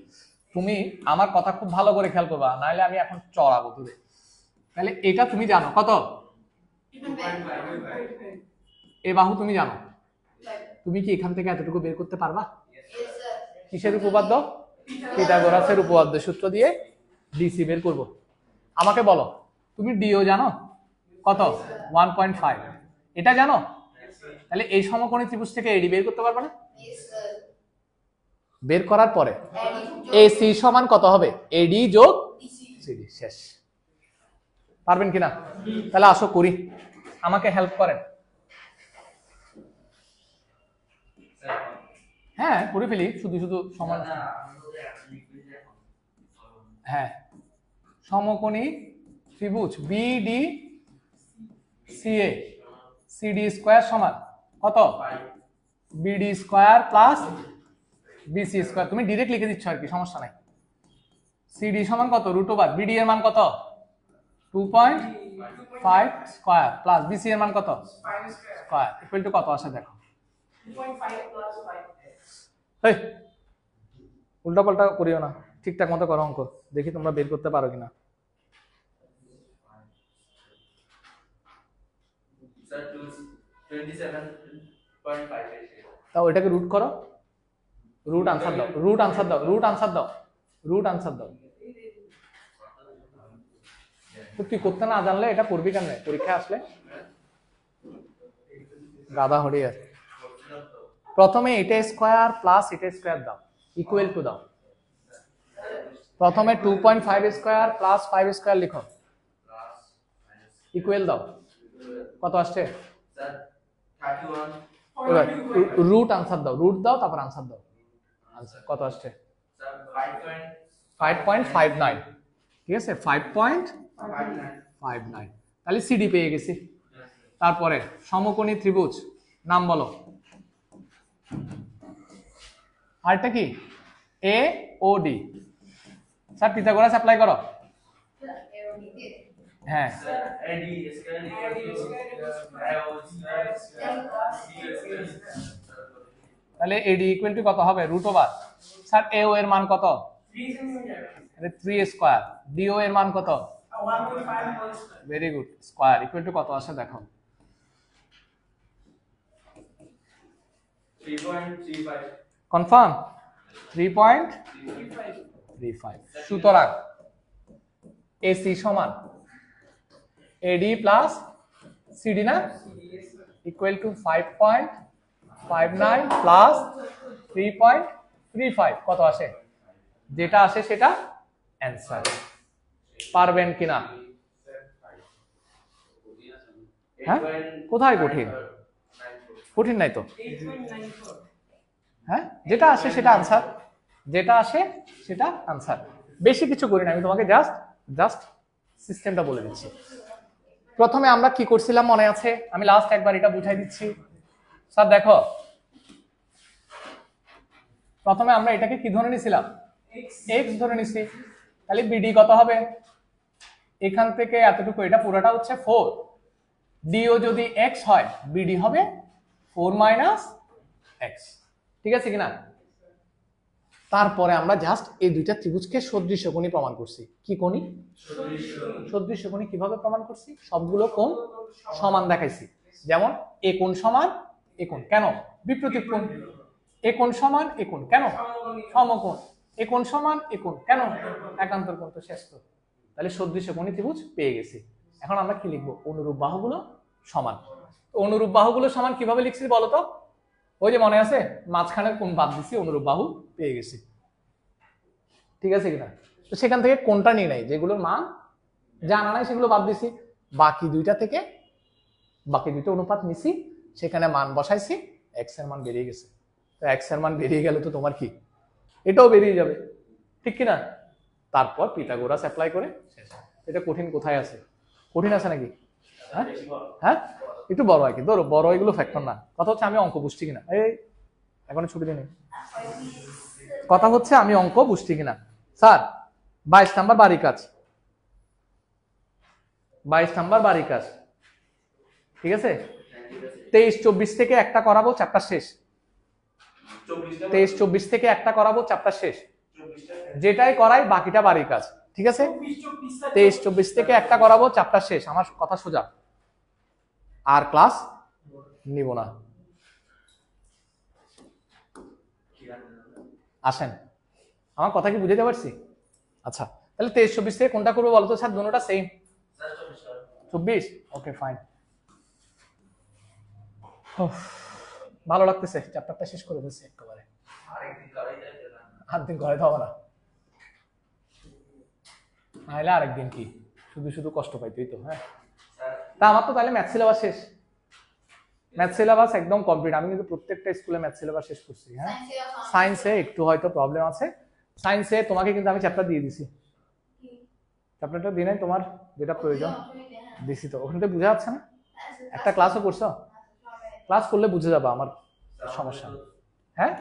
তুমি আমার কথা খুব ভালো করে খেয়াল করবা, নাহলে আমি এখন চড়াবো দূরে। তাহলে এটা তুমি জানো কত? এ বাহু তুমি জানো। তুমি কি এখান থেকে এতটুকু বের করতে পারবা? কিসের উপপাদ্য? পিথাগোরাসের উপপাদ্য সূত্র দিয়ে ডিসি বের করব। আমাকে বলো, তুমি ডিও জানো কত? 1.5। এটা জানো? তাহলে এই সমকোণী ত্রিভুজ থেকে এডি বের করতে পারবে না? বের করার পরে এসি সমান কত হবে? এডি যোগ সিডি। শেষ। পারবেন কিনা? তাহলে আসো করি, আমাকে হেল্প করেন। হ্যাঁ করে ফেলি, শুধু শুধু সমান। হ্যাঁ, সমকোণী ত্রিভুজ বিডি সিএ সিডি স্কয়ার সমান কত? BD square plus BC square. তুমি ডাইরেক্ট লিখে দিচ্ছ আর কি, সমস্যা নাই। সিডি সমান কত? রুট ওভার বিডি এর মান কত? 2.5 স্কয়ার প্লাস বিসি এর মান কত? স্কয়ার ইকুয়াল টু কত আসে দেখো। 2.5 প্লাস 5। এই উল্টা পাল্টা করিও না, ঠিকঠাক মতো করো অঙ্ক, দেখি তোমরা বের করতে পারো কিনা। তাও এটাকে রুট করো, রুট আনসার দাও, রুট আনসার দাও, রুট আনসার দাও, রুট আনসার দাও। তো তুই করতে না জানলে এটা করবি কেন পরীক্ষা আসলে? গাদা হরি আর। প্রথমে এটা স্কয়ার প্লাস এটা স্কয়ার দাও, ইকুয়াল টু দাও। প্রথমে 2.5 স্কয়ার প্লাস 5 স্কয়ার লিখো, ইকুয়াল দাও। কত আসছে? এবার রুট আনসার দাও, রুট দাও তারপর আনসার দাও। আনসার কত আসছে? 5.59। ঠিক আছে, 5.59। তাহলে সিডি পেয়ে গেছি। তারপরে সমকোণী ত্রিভুজ নাম বলো। আরেকটা কি? এ O D. Sir Pythagoras apply করো। হ্যাঁ, তাহলে এডি ইকুয়াল টু কত হবে? Root over. স্যার এও এর মান কত? 3 স্কয়ার। ডিও এর মান কত? 1.5 very good. Square equal to কত আসে দেখো। 3.35 কনফার্ম। 3.35। সুতরাং এসি সমান এডি প্লাস সিডি না, ইকুয়াল টু 5.59 প্লাস 3.35 কত আসে? যেটা আসে সেটা অ্যান্সার। পারবেন কিনা? হ্যাঁ, কোথায় কঠিন? কঠিন নাই তো। হ্যাঁ, যেটা আসে সেটা আনসার, যেটা আসে সেটা আনসার। বেশি কিছু করি না, আমি তোমাকে জাস্ট সিস্টেমটা বলে দিচ্ছি। প্রথমে আমরা কি করছিলাম মনে আছে? আমি লাস্ট একবার এটা বুঝাই দিচ্ছি। স্যার দেখো, প্রথমে আমরা এটাকে কি ধরে নিছিলাম? এক্স ধরে নিছি। তাহলে বিডি কত হবে? এখান থেকে এতটুকু, এটা পুরোটা হচ্ছে 4। ডিও যদি এক্স হয়, বিডি হবে 4 মাইনাস এক্স। ঠিক আছে কিনা? তারপরে আমরা জাস্ট এই দুইটা ত্রিভুজকে সদৃশ্য কোণী প্রমাণ করছি। কি কোণী? সদৃশ্য কোণী। কিভাবে প্রমাণ করছি? সবগুলো কোণ সমান দেখাইছি। যেমন এ কোণ সমান এ কোণ, কেন? বিপরীত কোণ। এ কোণ সমান এ কোণ, কেন? সমকোণ। এ কোণ সমান এ কোণ, কেন? একান্তর কোণ। তো শেষ তো। তাহলে সদৃশ্য কোণী ত্রিভুজ পেয়ে গেছি। এখন আমরা কি লিখবো? অনুরূপ বাহুগুলো সমান। অনুরূপ বাহুগুলো সমান কিভাবে লিখছি বলো তো? ওই যে মনে আছে, মাঝখানের কোণ বাদ দিছি, অনুরূপ বাহু পেয়ে গেছি। ঠিক আছে কিনা? তো সেখান থেকে কোনটা নিয়ে নাই, যেগুলোর মান জানা নাই সেগুলো বাদ দিছি। বাকি দুইটা থেকে বাকি দুইটা অনুপাত নিছি, সেখানে মান বসাইছি, এক্স এর মান বেরিয়ে গেছে। তো এক্স এর মান বেরিয়ে গেলে তো তোমার কি এটাও বেরিয়ে যাবে, ঠিক কিনা? তারপর পিথাগোরাস অ্যাপ্লাই করে শেষ। এটা কঠিন কোথায় আছে? কঠিন আছে নাকি? হ্যাঁ হ্যাঁ, একটু বড় হয়, কিন্তু বড় এগুলো ফ্যাক্টর না। কথা হচ্ছে আমি অঙ্ক বুঝছি কিনা। এই এখনো ছুটি দিই। কথা হচ্ছে আমি অঙ্ক বুঝছি কিনা। স্যার 22 নাম্বার বাড়ি কাজ, 22 নাম্বার বাড়ি কাজ, ঠিক আছে। 23-24 থেকে একটা করাবো, চ্যাপ্টার শেষ। 23-24 থেকে একটা করাবো, চ্যাপ্টার শেষ। যেটাই করাই বাকিটা বাড়ির কাজ, ঠিক আছে। 23-24 থেকে একটা করাবো, চ্যাপ্টার শেষ। আমার কথা সোজা, আর ক্লাস নিব না। আসেন, আমার কথা কি বুঝাতে পারছি? আচ্ছা, তাহলে 23-24 থেকে কোনটা করবো বলো তো স্যার? দুটোটা সেম। 24, okay fine. ভালো লাগতেছে, চ্যাপ্টারটা শেষ করে দিচ্ছি একেবারে। আরেকদিন ঘরে যাবো না, নাহলে আরেকদিন কি শুধু শুধু কষ্ট পাইতেই তো। হ্যাঁ, তা আমার তো তাহলে ম্যাথ সিলেবাস শেষ, ম্যাথ সিলেবাস একদম কমপ্লিট। আমি কিন্তু প্রত্যেকটা স্কুলে ম্যাথ সিলেবাস শেষ করছি। হ্যাঁ, সায়েন্সে একটু হয়তো প্রবলেম আছে। সায়েন্সে তোমাকে কিন্তু আমি চ্যাপ্টার দিয়ে দিছি, চ্যাপ্টারটা দিয়ে নাই তোমার যেটা প্রয়োজন দিছি তো। ওখানে তো বোঝা যাচ্ছে না? একটা ক্লাসও করছো, ক্লাস করলে বুঝে যাবা, আমার সমস্যা নেই। হ্যাঁ,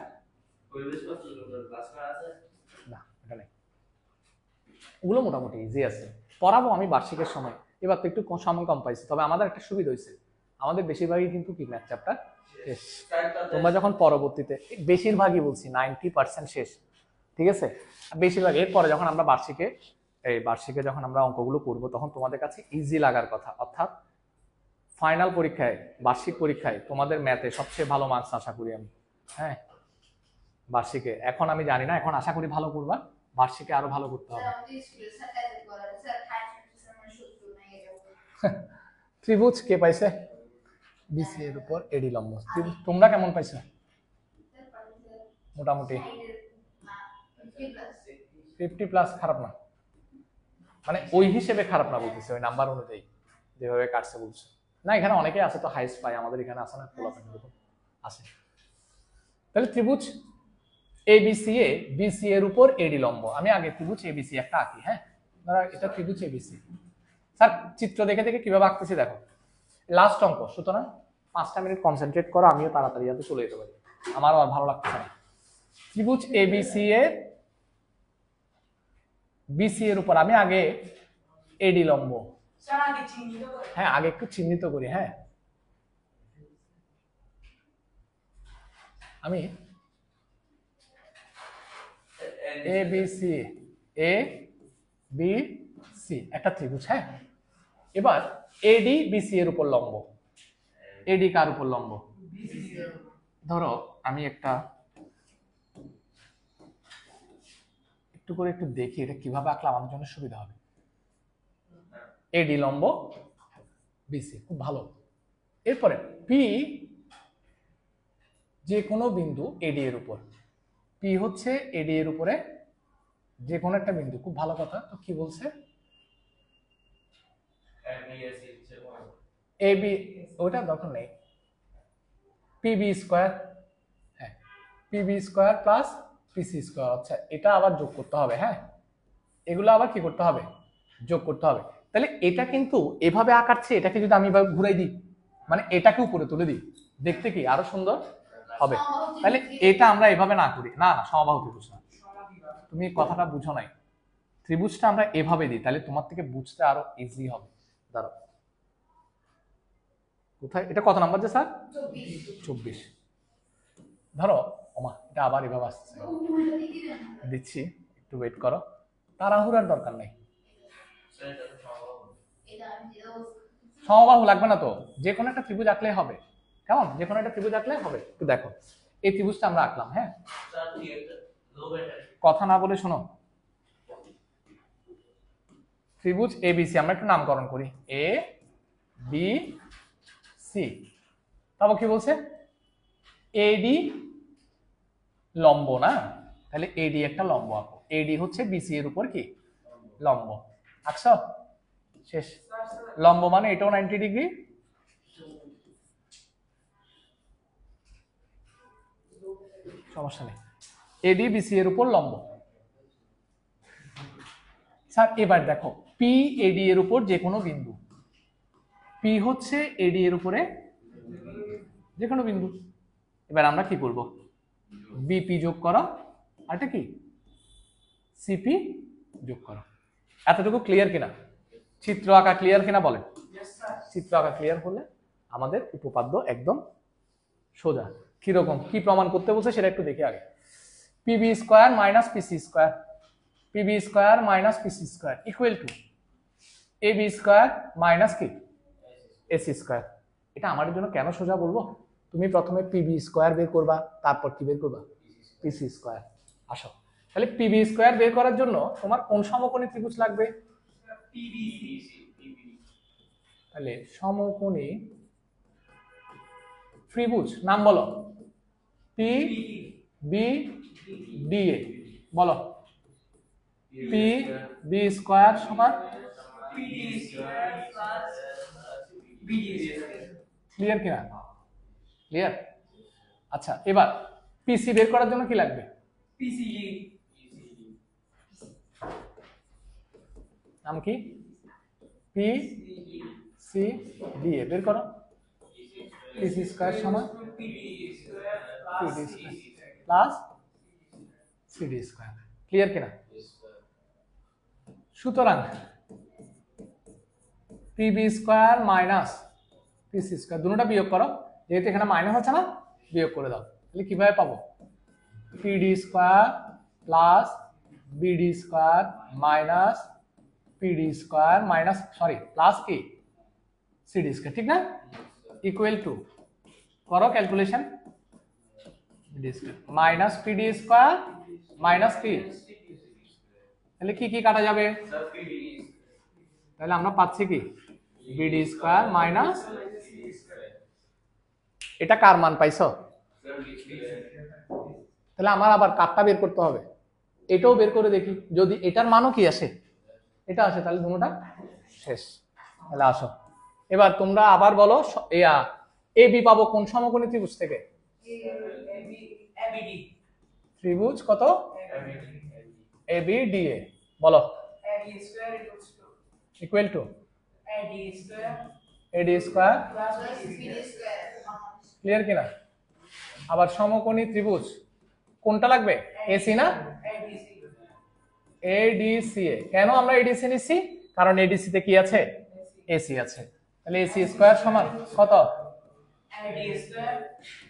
না এটা নেই, ওগুলো মোটামুটি ইজি আছে, পড়াবো আমি বার্ষিকের সময়। এবার তো একটু সময় কম পাইছি, তবে আমাদের একটা সুবিধা হয়েছে, আমাদের বেশিরভাগই কিন্তু কি ম্যাথ চ্যাপ্টার শেষ। তোমরা যখন পরবর্তীতে, বেশিরভাগই বলছি 90% শেষ, ঠিক আছে। বেশিরভাগ এরপরে যখন আমরা বার্ষিকে যখন আমরা অঙ্কগুলো করবো, তখন তোমাদের কাছে ইজি লাগার কথা। অর্থাৎ ফাইনাল পরীক্ষায়, বার্ষিক পরীক্ষায় তোমাদের ম্যাথে সবচেয়ে ভালো মার্কস আশা করি আমি। হ্যাঁ, বার্ষিকে এখন আমি জানি না, এখন আশা করি ভালো করবা, বার্ষিকে আরো ভালো করতে হবে। ত্রিভুজ কে পাইছে? বিসি এর উপর এডি লম্ব। তোমরা কেমন পাইছো? মোটামুটি 50+, খারাপ না, মানে ওই হিসেবে খারাপ না বলতেছে, ওই নাম্বার অনুযায়ী যেভাবে কাটছে বলছে না। এখানে অনেকেই আছে তো হাইস্ট পাই, আমাদের এখানে আছে না, আছে। তাহলে ত্রিভুজ এবিসি এ বিসি এর উপর এডি লম্ব। আমি আগে ত্রিভুজ এবিসি একটা আঁকি। হ্যাঁ, ধরো এটা ত্রিভুজ এবিসি। স্যার চিত্র দেখে দেখে কিভাবে আঁকতেছি দেখো, লাস্ট অঙ্ক, সুতরাং 5টা মিনিট কনসেন্ট্রেট করো, আমিও তাড়াতাড়ি যাতে চলে যেতে পারি, আমারও আর ভালো লাগতেছে না। ত্রিভুজ এবিসি এর বিসি এর উপর আমি আগে এডি লম্ব, হ্যাঁ আগে একটু চিহ্নিত করি। হ্যাঁ, আমি A B C, A B C একটা ত্রিভুজ। হ্যাঁ, এবার এডি বিসি এর উপর লম্ব। এডি কার উপর লম্ব? ধরো আমি একটা একটু করে একটু দেখি এটা কিভাবে আঁকলে আমার জন্য সুবিধা হবে। এডি লম্ব বিসি, খুব ভালো। এরপরে পি যে কোনো বিন্দু এডি এর উপর, পি হচ্ছে এডি এর উপরে যে কোনো একটা বিন্দু, খুব ভালো কথা। তো কি বলছে? এবি, ওটা দরকার নেই, পিবি স্কোয়ার। হ্যাঁ, PB square plus PC square. আচ্ছা, এটা আবার যোগ করতে হবে। হ্যাঁ, এগুলো আবার কি করতে হবে? যোগ করতে হবে। তাহলে এটা কিন্তু এভাবে আঁকাচ্ছে, এটাকে যদি আমি এভাবে ঘুরাই দিই, মানে এটাকে উপরে তুলে দিই, দেখতে কি আরো সুন্দর হবে। তাহলে এটা আমরা এভাবে না করি, না না সমবাহু ত্রিভুজ না, তুমি কথাটা বুঝো নাই। ত্রিভুজটা আমরা এভাবে দিই, তাহলে তোমার থেকে বুঝতে আরো ইজি হবে। দাঁড়াও, কোথায় এটা, কত নাম্বার যে স্যার? 24। ধরো ওমা, এটা আবার এভাবে আসছে, দিচ্ছি একটু ওয়েট করো, তাড়াহুড়ার দরকার নেই। সমবাহু লাগবে না তো, যে কোনো একটা ত্রিভুজ আঁকলে হবে। কেমন? যে কোনো একটা ত্রিভুজ আঁকলে হবে। একটু দেখো, এই ত্রিভুজটা আমরা আঁকলাম। হ্যাঁ, কথা না বলে শোনো, ত্রিভুজ এবিসি আমরা একটু নামকরণ করি, এ বি সি। তারপর কি বলছে? এডি লম্ব না, তাহলে এডি একটা লম্ব আঁকো। এডি হচ্ছে বিসি এর উপর কি লম্ব। আচ্ছা শেষ। লম্ব মানে এটাও 90 ডিগ্রি, সমস্যা নেই। এডি বিসি এর উপর লম্ব। স্যার এবার দেখো, পি এডি এর উপর যে কোনো বিন্দু, পি হচ্ছে এডি এর উপরে যে কোনো বিন্দু। এবার আমরা কি করব? বিপি যোগ করো আরেকটা কি সিপি যোগ করো। এতটুকু ক্লিয়ার কিনা? চিত্র আঁকা ক্লিয়ার কিনা বলেন? চিত্র আঁকা ক্লিয়ার হলে আমাদের উপপাদ্য একদম সোজা। কিরকম কি প্রমাণ করতে বলছে সেটা একটু দেখি আগে। PB square minus PC square, PB square minus PC square equal to AB square minus কি এসি স্কোয়ার। এটা আমার জন্য কেন সোজা বলবো, তুমি প্রথমে পিবি স্কোয়ার বের করবা, তারপর কি বের করবা পিসি স্কোয়ার। আসো তাহলে পিবি স্কোয়ার বের করার জন্য তোমার কোন সমকোণী ত্রিভুজ লাগবে? তাহলে সমকোণী ত্রিভুজ নাম বলো, পি বি ডি এ। বলো পি বি স্কোয়ার সমান ক্লিয়ার কিনা? ক্লিয়ার। আচ্ছা এবার পিসি বের করার জন্য কি লাগবে? নাম কি? পি সি ডি এ বের করো। পিসি স্কোয়ার সমান PD square plus CD square. Clear কিনা? সুতরাং PB square minus PC square দুটোটা বিয়োগ করো, যেহেতু এখানে মাইনাস আছে না বিয়োগ করে দাও। তাহলে কিভাবে পাবো? PD square plus BD square minus PD square minus sorry plus কি সিডি স্কোয়ার, ঠিক না? ইকুয়াল টু করো calculation, minus PD square minus P, তাহলে কি কি কাটা যাবে? তাহলে আমরা পাচ্ছি কি বিডি স্কোয়ার মাইনাস, এটা কার মান পাইছো? তাহলে আমার আবার কাটটা বের করতে হবে, এটাও বের করে দেখি যদি এটার মানও কি আসে, এটা আসে তাহলে দুটোটা শেষ। তাহলে আসো এবার তোমরা আবার বলো এ বি পাবো কোন সমকোণী ত্রিভুজ থেকে? ত্রিভুজ কত? A B D A. বলো equal to eddy square. Clear কিনা? আবার সমকোণী ত্রিভুজ কোনটা লাগবে? এসি না এডিসি। কেন আমরা এডিসি নিচ্ছি? কারণ এডিসি তে কি আছে? এসি আছে। তাহলে এসি স্কোয়ার সমান কত?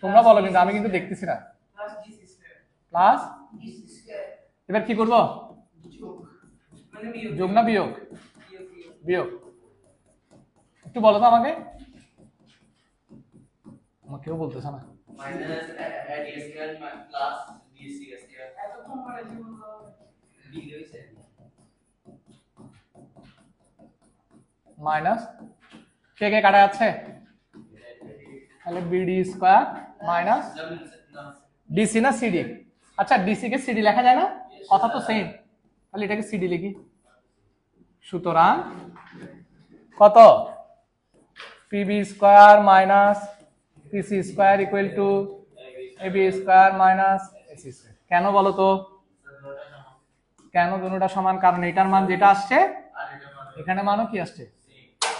তোমরা বলো, কিন্তু আমি কিন্তু দেখতেছি না। প্লাস এবার কি করব? যোগ না বিয়োগ? বিয়োগ। একটু বলো তো আমাকে, আমার কেউ বলতেছে না। মাইনাস কে কে কাটা যাচ্ছে? তাহলে বিডি স্কোয়ার মাইনাস ডিসি না সিডি? আচ্ছা ডিসি কে সিডি লেখা যায় না? কথা তো সেম, তাহলে এটাকে সিডি লিখি। সুতরাং কত? PB square minus PC square equal to AB square minus AC square. কেন বলো তো? কেন দুটোটা সমান? কারণ এটার মান যেটা আসছে এখানে মানও কি আসছে,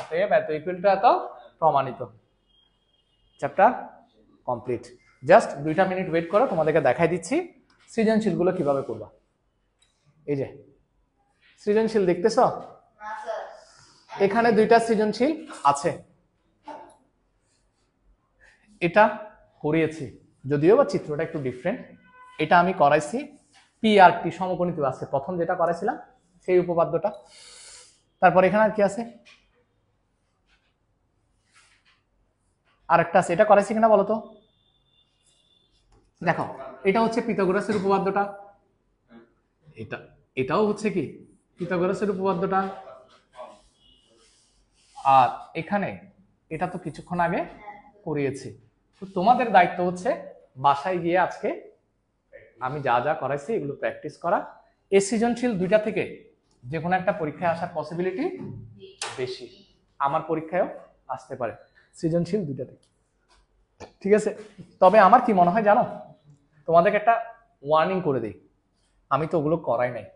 অতএব এত ইকুয়াল টু এত প্রমাণিত। Chapter complete. জাস্ট 2টা মিনিট ওয়েট করো, তোমাদেরকে দেখাই দিচ্ছি সৃজনশীল গুলো কিভাবে করবা। এই যে সৃজনশীল দেখতেছ, এখানে 2টা সৃজনশীল আছে। এটা করিয়েছি যদিও বা চিত্রটা একটু ডিফারেন্ট। এটা আমি করাইছি পিআরটি সমকোণী ত্রিভুজ আছে, প্রথম যেটা করাইছিলাম সেই উপপাদ্যটা। তারপর এখানে আর কি আছে? আরেকটা আছে, এটা করাইছি কিনা বলো তো? দেখো এটা হচ্ছে পিথাগোরাসের উপপাদ্যটা, এটাও হচ্ছে কি পিথাগোরাসের উপপাদ্যটা। আর এখানে এটা তো কিছুক্ষণ আগে করিয়েছি। তো তোমাদের দায়িত্ব হচ্ছে বাসায় গিয়ে আজকে আমি যা যা করাইছি এগুলো প্র্যাকটিস করা। এই সৃজনশীল 2টা থেকে যে কোনো একটা পরীক্ষায় আসার পসিবিলিটি বেশি, আমার পরীক্ষায়ও আসতে পারে সৃজনশীল 2টা থেকে, ঠিক আছে? তবে আমার কি মনে হয় জানো, তোমাদেরকে একটা ওয়ার্নিং করে দিই, আমি তো ওগুলো করাই নাই।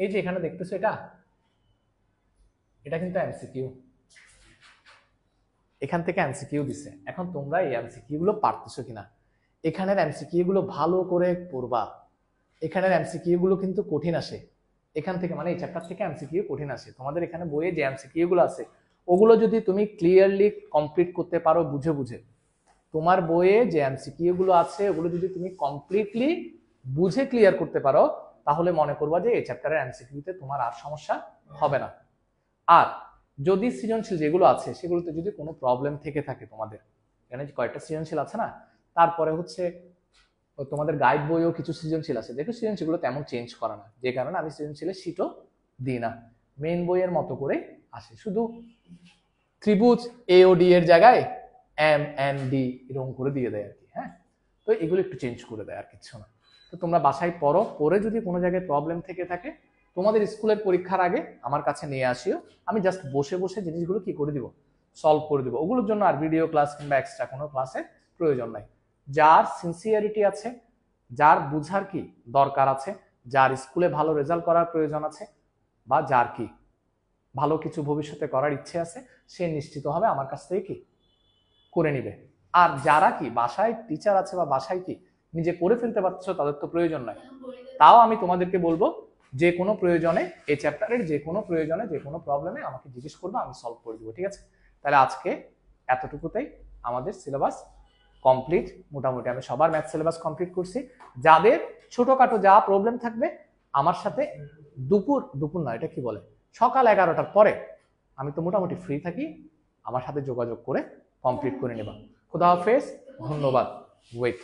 এই যে এখানে দেখতেছো এটা কিন্তু এমসিকিউ, এখান থেকে এমসিকিউ দিছে। এখন তোমরা এই এমসিকিউ গুলো পারতেছো কিনা, এখানের এমসিকিউ গুলো ভালো করে পড়বা, এখানের এমসিকিউ গুলো কিন্তু কঠিন আসে এখান থেকে, মানে এই চ্যাপ্টার থেকে এমসিকিউ কঠিন আসে। তোমাদের এখানে বইয়ে যে এমসিকিউ গুলো আছে ওগুলো যদি তুমি ক্লিয়ারলি কমপ্লিট করতে পারো বুঝে বুঝে, তোমার বইয়ে যে এমসিকিউ গুলো আছে ওগুলো যদি তুমি কমপ্লিটলি বুঝে ক্লিয়ার করতে পারো, তাহলে মনে করবা যে এই চ্যাপ্টারের এমসিকিউতে তোমার আর সমস্যা হবে না। আর যদি সৃজনশীল যেগুলো আছে সেগুলোতে যদি কোনো প্রবলেম থেকে থাকে, তোমাদের এখানে কয়েকটা সৃজনশীল আছে না, তারপরে হচ্ছে তোমাদের গাইড বইও কিছু সৃজনশীল আছে, দেখো সৃজনশীলগুলো তেমন চেঞ্জ করা না, যে কারণে আমি সৃজনশীলের শীটও দিই না, মেইন বইয়ের মতো করে আসে, শুধু ত্রিভুজ এ ও ডি এর জায়গায় এম এন ডি এরকম করে দিয়ে দেয় আর কি। হ্যাঁ, তো এগুলো একটু চেঞ্জ করে দেয়, আর কিছু না। তো তোমরা বাসায় পড়ো, পরে যদি কোনো জায়গায় প্রবলেম থেকে থাকে তোমাদের স্কুলের পরীক্ষার আগে আমার কাছে নিয়ে আসিও, আমি জাস্ট বসে বসে জিনিসগুলো কি করে দিব, সলভ করে দিব। ওগুলোর জন্য আর ভিডিও ক্লাস কিংবা এক্সট্রা কোনো ক্লাসের প্রয়োজন নাই। যার সিনসিয়ারিটি আছে, যার বুঝার কি দরকার আছে, যার স্কুলে ভালো রেজাল্ট করার প্রয়োজন আছে, বা যার কি ভালো কিছু ভবিষ্যতে করার ইচ্ছে আছে, সে নিশ্চিত হবে আমার কাছ থেকে কি করে নিবে। আর যারা কি বাসায় টিচার আছে বা বাসায় কি নিজে করে ফেলতে পারছো, তাদের তো প্রয়োজন নাই। তাও আমি তোমাদেরকে বলবো, যে কোনো প্রয়োজনে এই চ্যাপ্টারের যে কোনো প্রয়োজনে যে কোনো প্রবলেমে আমাকে জিজ্ঞেস করবো, আমি সলভ করে দেবো, ঠিক আছে? তাহলে আজকে এতটুকুতেই আমাদের সিলেবাস কমপ্লিট। মোটামুটি আমি সবার ম্যাথ সিলেবাস কমপ্লিট করছি। যাদের ছোটখাটো যা প্রবলেম থাকবে আমার সাথে দুপুর নয়, এটা কি বলে, সকাল 11টার পরে আমি তো মোটামুটি ফ্রি থাকি, আমার সাথে যোগাযোগ করে কমপ্লিট করে নেবা। খুদা হাফেজ, ধন্যবাদ। ওয়েট।